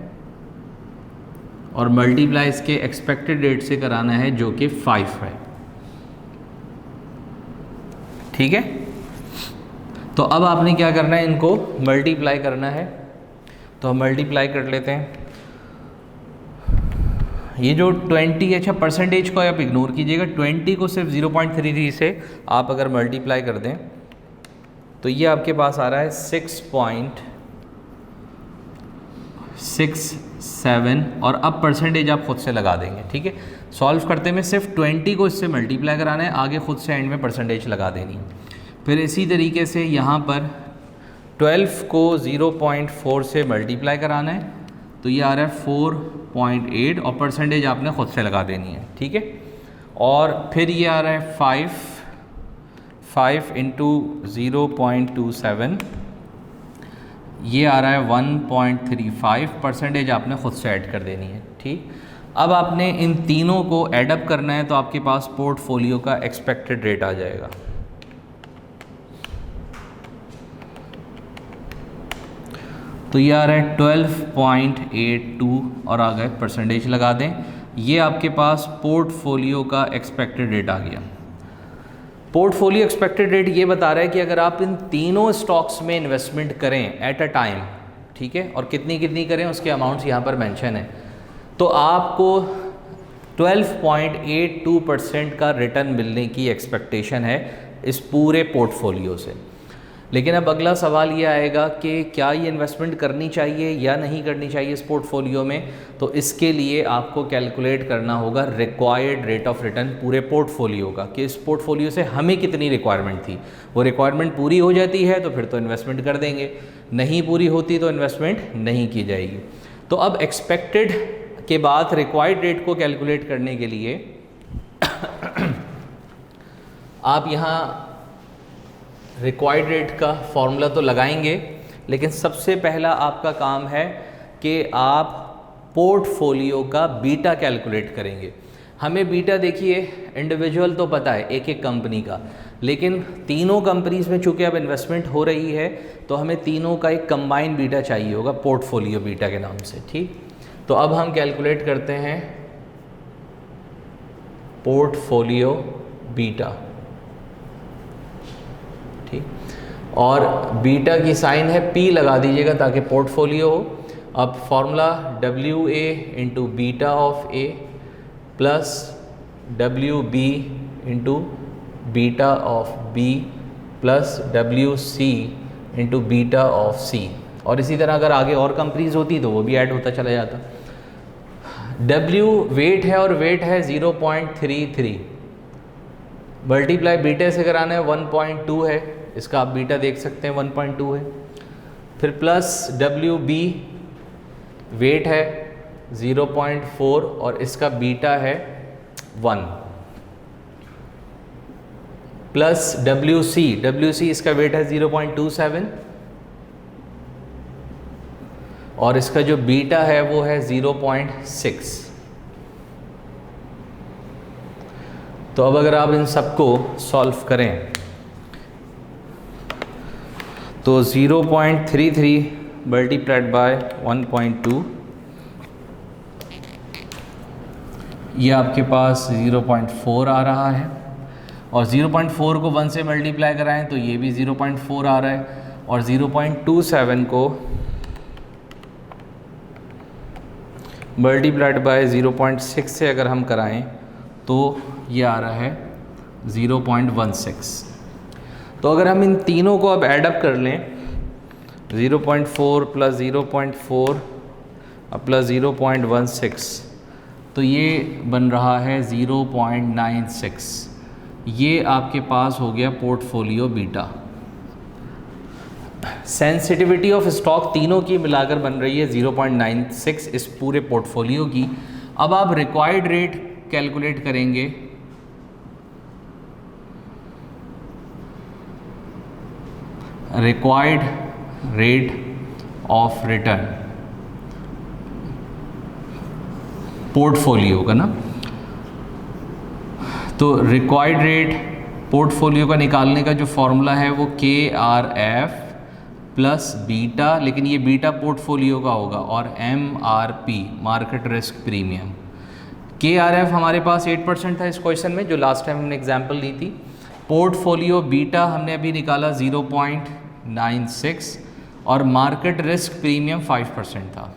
और मल्टीप्लाई इसके एक्सपेक्टेड रेट से कराना है जो कि 5 है, ठीक है। तो अब आपने क्या करना है, इनको मल्टीप्लाई करना है, तो हम मल्टीप्लाई कर लेते हैं। ये जो 20, अच्छा परसेंटेज को आप इग्नोर कीजिएगा, 20 को सिर्फ 0.33 से आप अगर मल्टीप्लाई कर दें तो ये आपके पास आ रहा है 6.67, और अब परसेंटेज आप खुद से लगा देंगे, ठीक है। सॉल्व करते में सिर्फ 20 को इससे मल्टीप्लाई कराना है, आगे खुद से एंड में परसेंटेज लगा देनी है। फिर इसी तरीके से यहाँ पर 12 को 0.4 से मल्टीप्लाई कराना है, तो ये आ रहा है 4.8, और परसेंटेज आपने खुद से लगा देनी है, ठीक है। और फिर ये आ रहा है 5 इंटू 0.27, ये आ रहा है 1.35, परसेंटेज आपने खुद से ऐड कर देनी है, ठीक। अब आपने इन तीनों को ऐडअप करना है, तो आपके पास पोर्टफोलियो का एक्सपेक्टेड रेट आ जाएगा। तो ये आ रहा है 12.82, और आ गए परसेंटेज लगा दें, ये आपके पास पोर्टफोलियो का एक्सपेक्टेड रेट आ गया। पोर्टफोलियो एक्सपेक्टेड रेट ये बता रहा है कि अगर आप इन तीनों स्टॉक्स में इन्वेस्टमेंट करें एट अ टाइम, ठीक है, और कितनी कितनी करें उसके अमाउंट्स यहाँ पर मेंशन है, तो आपको 12.82% का रिटर्न मिलने की एक्सपेक्टेशन है इस पूरे पोर्टफोलियो से। लेकिन अब अगला सवाल ये आएगा कि क्या ये इन्वेस्टमेंट करनी चाहिए या नहीं करनी चाहिए इस पोर्टफोलियो में। तो इसके लिए आपको कैलकुलेट करना होगा रिक्वायर्ड रेट ऑफ रिटर्न पूरे पोर्टफोलियो का, कि इस पोर्टफोलियो से हमें कितनी रिक्वायरमेंट थी। वो रिक्वायरमेंट पूरी हो जाती है तो फिर तो इन्वेस्टमेंट कर देंगे, नहीं पूरी होती तो इन्वेस्टमेंट नहीं की जाएगी। तो अब एक्सपेक्टेड के बाद रिक्वायर्ड रेट को कैलकुलेट करने के लिए आप यहाँ रिक्वायर्ड रेट का फॉर्मूला तो लगाएंगे, लेकिन सबसे पहला आपका काम है कि आप पोर्टफोलियो का बीटा कैलकुलेट करेंगे। हमें बीटा देखिए इंडिविजुअल तो पता है एक एक कंपनी का, लेकिन तीनों कंपनीज में चूंकि अब इन्वेस्टमेंट हो रही है तो हमें तीनों का एक कंबाइंड बीटा चाहिए होगा पोर्टफोलियो बीटा के नाम से। ठीक, तो अब हम कैलकुलेट करते हैं पोर्टफोलियो बीटा। ठीक, और बीटा की साइन है P लगा दीजिएगा ताकि पोर्टफोलियो हो। अब formula WA into beta of A plus WB into beta of B plus WC into beta of C, और इसी तरह अगर आगे और कंपनीज होती तो वो भी ऐड होता चला जाता। W वेट है और वेट है 0.33, मल्टीप्लाई बीटा से कराना है 1.2 है, इसका आप बीटा देख सकते हैं 1.2 है। फिर प्लस WB वेट है 0.4 और इसका बीटा है 1, प्लस WC इसका वेट है 0.27 और इसका जो बीटा है वो है 0.6। तो अब अगर आप इन सबको सॉल्व करें तो 0.33 मल्टीप्लाइड बाय 1.2, ये आपके पास 0.4 आ रहा है, और 0.4 को 1 से मल्टीप्लाई कराएं तो ये भी 0.4 आ रहा है, और 0.27 को मल्टीप्लाइड बाय 0.6 से अगर हम कराएं तो ये आ रहा है 0.16। तो अगर हम इन तीनों को अब ऐडअप कर लें 0.4 प्लस 0.4 प्लस 0.16 तो ये बन रहा है 0.96। ये आपके पास हो गया portfolio beta. Sensitivity of stock तीनों की मिलाकर बन रही है 0.96 इस पूरे पोर्टफोलियो की। अब आप रिक्वायर्ड रेट कैलकुलेट करेंगे, required rate of return portfolio का ना, तो रिक्वायर्ड रेट पोर्टफोलियो का निकालने का जो फॉर्मूला है वो KRF प्लस बीटा, लेकिन ये बीटा पोर्टफोलियो का होगा, और MRP market risk premium. KRF हमारे पास 8% था इस क्वेश्चन में जो लास्ट टाइम हमने एग्जांपल ली थी। पोर्टफोलियो बीटा हमने अभी निकाला 0.96 और मार्केट रिस्क प्रीमियम 5% था।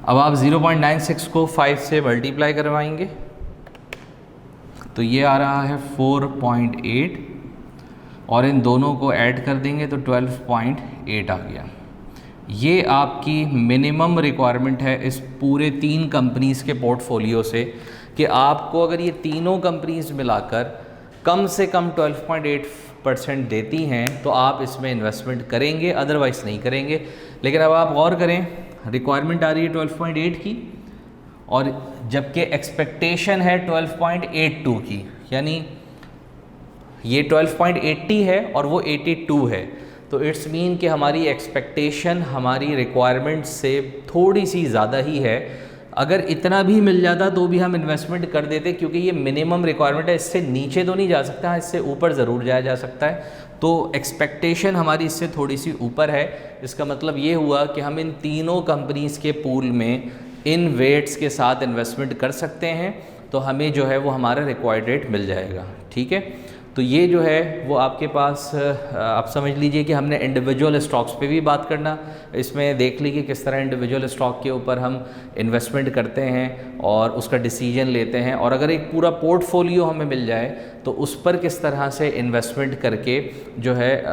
अब आप 0.96 को 5 से मल्टीप्लाई करवाएंगे तो ये आ रहा है 4.8 और इन दोनों को ऐड कर देंगे तो 12.8 आ गया। ये आपकी मिनिमम रिक्वायरमेंट है इस पूरे 3 कंपनीज़ के पोर्टफोलियो से कि आपको अगर ये तीनों कंपनीज़ मिलाकर कम से कम 12.8% देती हैं तो आप इसमें इन्वेस्टमेंट करेंगे, अदरवाइज़ नहीं करेंगे। लेकिन अब आप गौर करें, रिक्वायरमेंट आ रही है 12.8 की और जबकि एक्सपेक्टेशन है 12.82 की, यानी ये 12.80 है और वो 82 है। तो इट्स मीन कि हमारी एक्सपेक्टेशन हमारी रिक्वायरमेंट से थोड़ी सी ज़्यादा ही है। अगर इतना भी मिल जाता तो भी हम इन्वेस्टमेंट कर देते, क्योंकि ये मिनिमम रिक्वायरमेंट है, इससे नीचे तो नहीं जा सकता, इससे ऊपर ज़रूर जाया जा सकता है। तो एक्सपेक्टेशन हमारी इससे थोड़ी सी ऊपर है। इसका मतलब ये हुआ कि हम इन तीनों कंपनीज़ के पूल में इन वेट्स के साथ इन्वेस्टमेंट कर सकते हैं, तो हमें जो है वो हमारा रिक्वायर्ड रेट मिल जाएगा। ठीक है, तो ये जो है वो आपके पास आप समझ लीजिए कि हमने इंडिविजुअल स्टॉक्स पे भी बात करना, इसमें देख लीजिए किस तरह इंडिविजुअल स्टॉक के ऊपर हम इन्वेस्टमेंट करते हैं और उसका डिसीजन लेते हैं, और अगर एक पूरा पोर्टफोलियो हमें मिल जाए तो उस पर किस तरह से इन्वेस्टमेंट करके जो है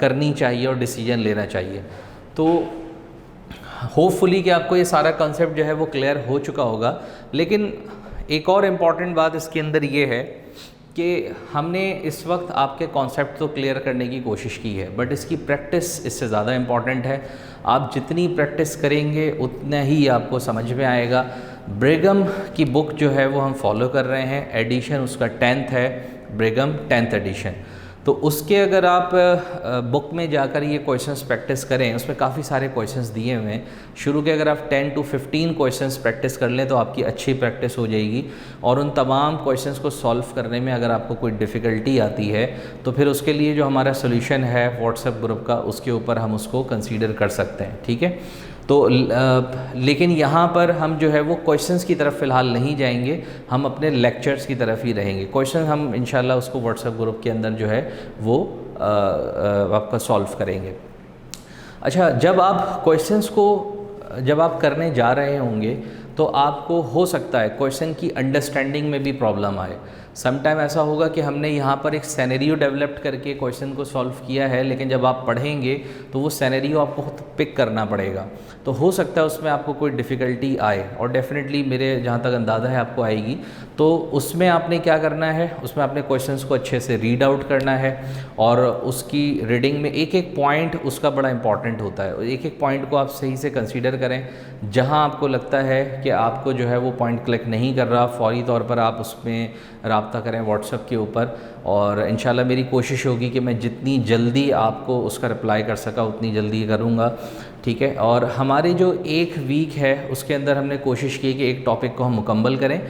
करनी चाहिए और डिसीजन लेना चाहिए। तो होपफुली कि आपको ये सारा कॉन्सेप्ट जो है वो क्लियर हो चुका होगा। लेकिन एक और इम्पॉर्टेंट बात इसके अंदर ये है कि हमने इस वक्त आपके कॉन्सेप्ट तो क्लियर करने की कोशिश की है, बट इसकी प्रैक्टिस इससे ज़्यादा इम्पॉर्टेंट है। आप जितनी प्रैक्टिस करेंगे उतना ही आपको समझ में आएगा। ब्रिगम की बुक जो है वो हम फॉलो कर रहे हैं, एडिशन उसका 10th है, ब्रिगम 10th एडिशन। तो उसके अगर आप बुक में जाकर ये क्वेश्चंस प्रैक्टिस करें, उसमें काफ़ी सारे क्वेश्चंस दिए हुए हैं। शुरू के अगर आप 10 to 15 क्वेश्चंस प्रैक्टिस कर लें तो आपकी अच्छी प्रैक्टिस हो जाएगी। और उन तमाम क्वेश्चंस को सॉल्व करने में अगर आपको कोई डिफ़िकल्टी आती है तो फिर उसके लिए जो हमारा सोल्यूशन है व्हाट्सएप ग्रुप का, उसके ऊपर हम उसको कंसीडर कर सकते हैं, ठीक है। तो लेकिन यहाँ पर हम जो है वो क्वेश्चंस की तरफ फ़िलहाल नहीं जाएंगे, हम अपने लेक्चर्स की तरफ ही रहेंगे। क्वेश्चन हम इंशाल्लाह उसको व्हाट्सएप ग्रुप के अंदर जो है वो आपका सॉल्व करेंगे। अच्छा, जब आप करने जा रहे होंगे तो आपको हो सकता है क्वेश्चन की अंडरस्टैंडिंग में भी प्रॉब्लम आए। समटाइम ऐसा होगा कि हमने यहाँ पर एक सिनेरियो डेवलप करके क्वेश्चन को सॉल्व किया है, लेकिन जब आप पढ़ेंगे तो वो सिनेरियो आपको खुद पिक करना पड़ेगा। तो हो सकता है उसमें आपको कोई डिफ़िकल्टी आए, और डेफिनेटली मेरे जहाँ तक अंदाज़ा है आपको आएगी। तो उसमें आपने क्या करना है, उसमें आपने क्वेश्चंस को अच्छे से रीड आउट करना है, और उसकी रीडिंग में एक एक पॉइंट उसका बड़ा इंपॉर्टेंट होता है। एक एक पॉइंट को आप सही से कंसीडर करें। जहाँ आपको लगता है कि आपको जो है वो पॉइंट क्लिक नहीं कर रहा, फ़ौरी तौर पर आप उसमें रब्ता करें व्हाट्सएप के ऊपर, और इंशाल्लाह मेरी कोशिश होगी कि मैं जितनी जल्दी आपको उसका रिप्लाई कर सका उतनी जल्दी करूँगा, ठीक है। और हमारे जो एक वीक है उसके अंदर हमने कोशिश की कि एक टॉपिक को हम मुकम्मल करें,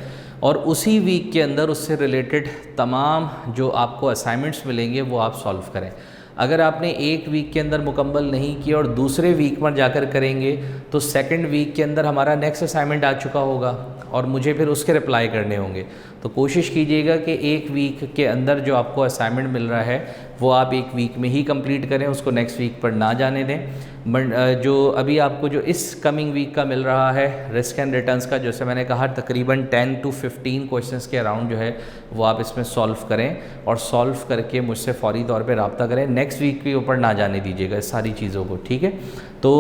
और उसी वीक के अंदर उससे रिलेटेड तमाम जो आपको असाइनमेंट्स मिलेंगे वो आप सॉल्व करें। अगर आपने एक वीक के अंदर मुकम्मल नहीं किया और दूसरे वीक में जाकर करेंगे तो सेकंड वीक के अंदर हमारा नेक्स्ट असाइनमेंट आ चुका होगा और मुझे फिर उसके रिप्लाई करने होंगे। तो कोशिश कीजिएगा कि एक वीक के अंदर जो आपको असाइनमेंट मिल रहा है वो आप एक वीक में ही कंप्लीट करें, उसको नेक्स्ट वीक पर ना जाने दें। जो अभी आपको जो इस कमिंग वीक का मिल रहा है रिस्क एंड रिटर्न्स का, जैसे मैंने कहा तकरीबन 10 to 15 क्वेश्चंस के अराउंड जो है वो आप इसमें सॉल्व करें, और सॉल्व करके मुझसे फ़ौरी तौर पे रब्ता करें। नेक्स्ट वीक के ऊपर ना जाने दीजिएगा इस सारी चीज़ों को, ठीक है। तो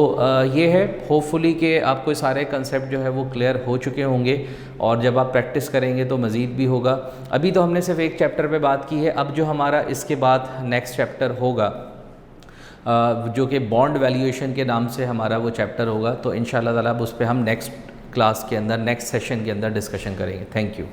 ये है, होपफुली कि आपको सारे कंसेप्ट जो है वो क्लियर हो चुके होंगे, और जब आप प्रैक्टिस करेंगे तो मज़ीद भी होगा। अभी तो हमने सिर्फ एक चैप्टर पे बात की है, अब जो हमारा इसके बाद नेक्स्ट चैप्टर होगा जो कि बॉन्ड वैल्यूएशन के नाम से हमारा वो चैप्टर होगा, तो इंशाल्लाह ताला उस पर हम नेक्स्ट क्लास के अंदर, नेक्स्ट सेशन के अंदर डिस्कशन करेंगे। Thank you.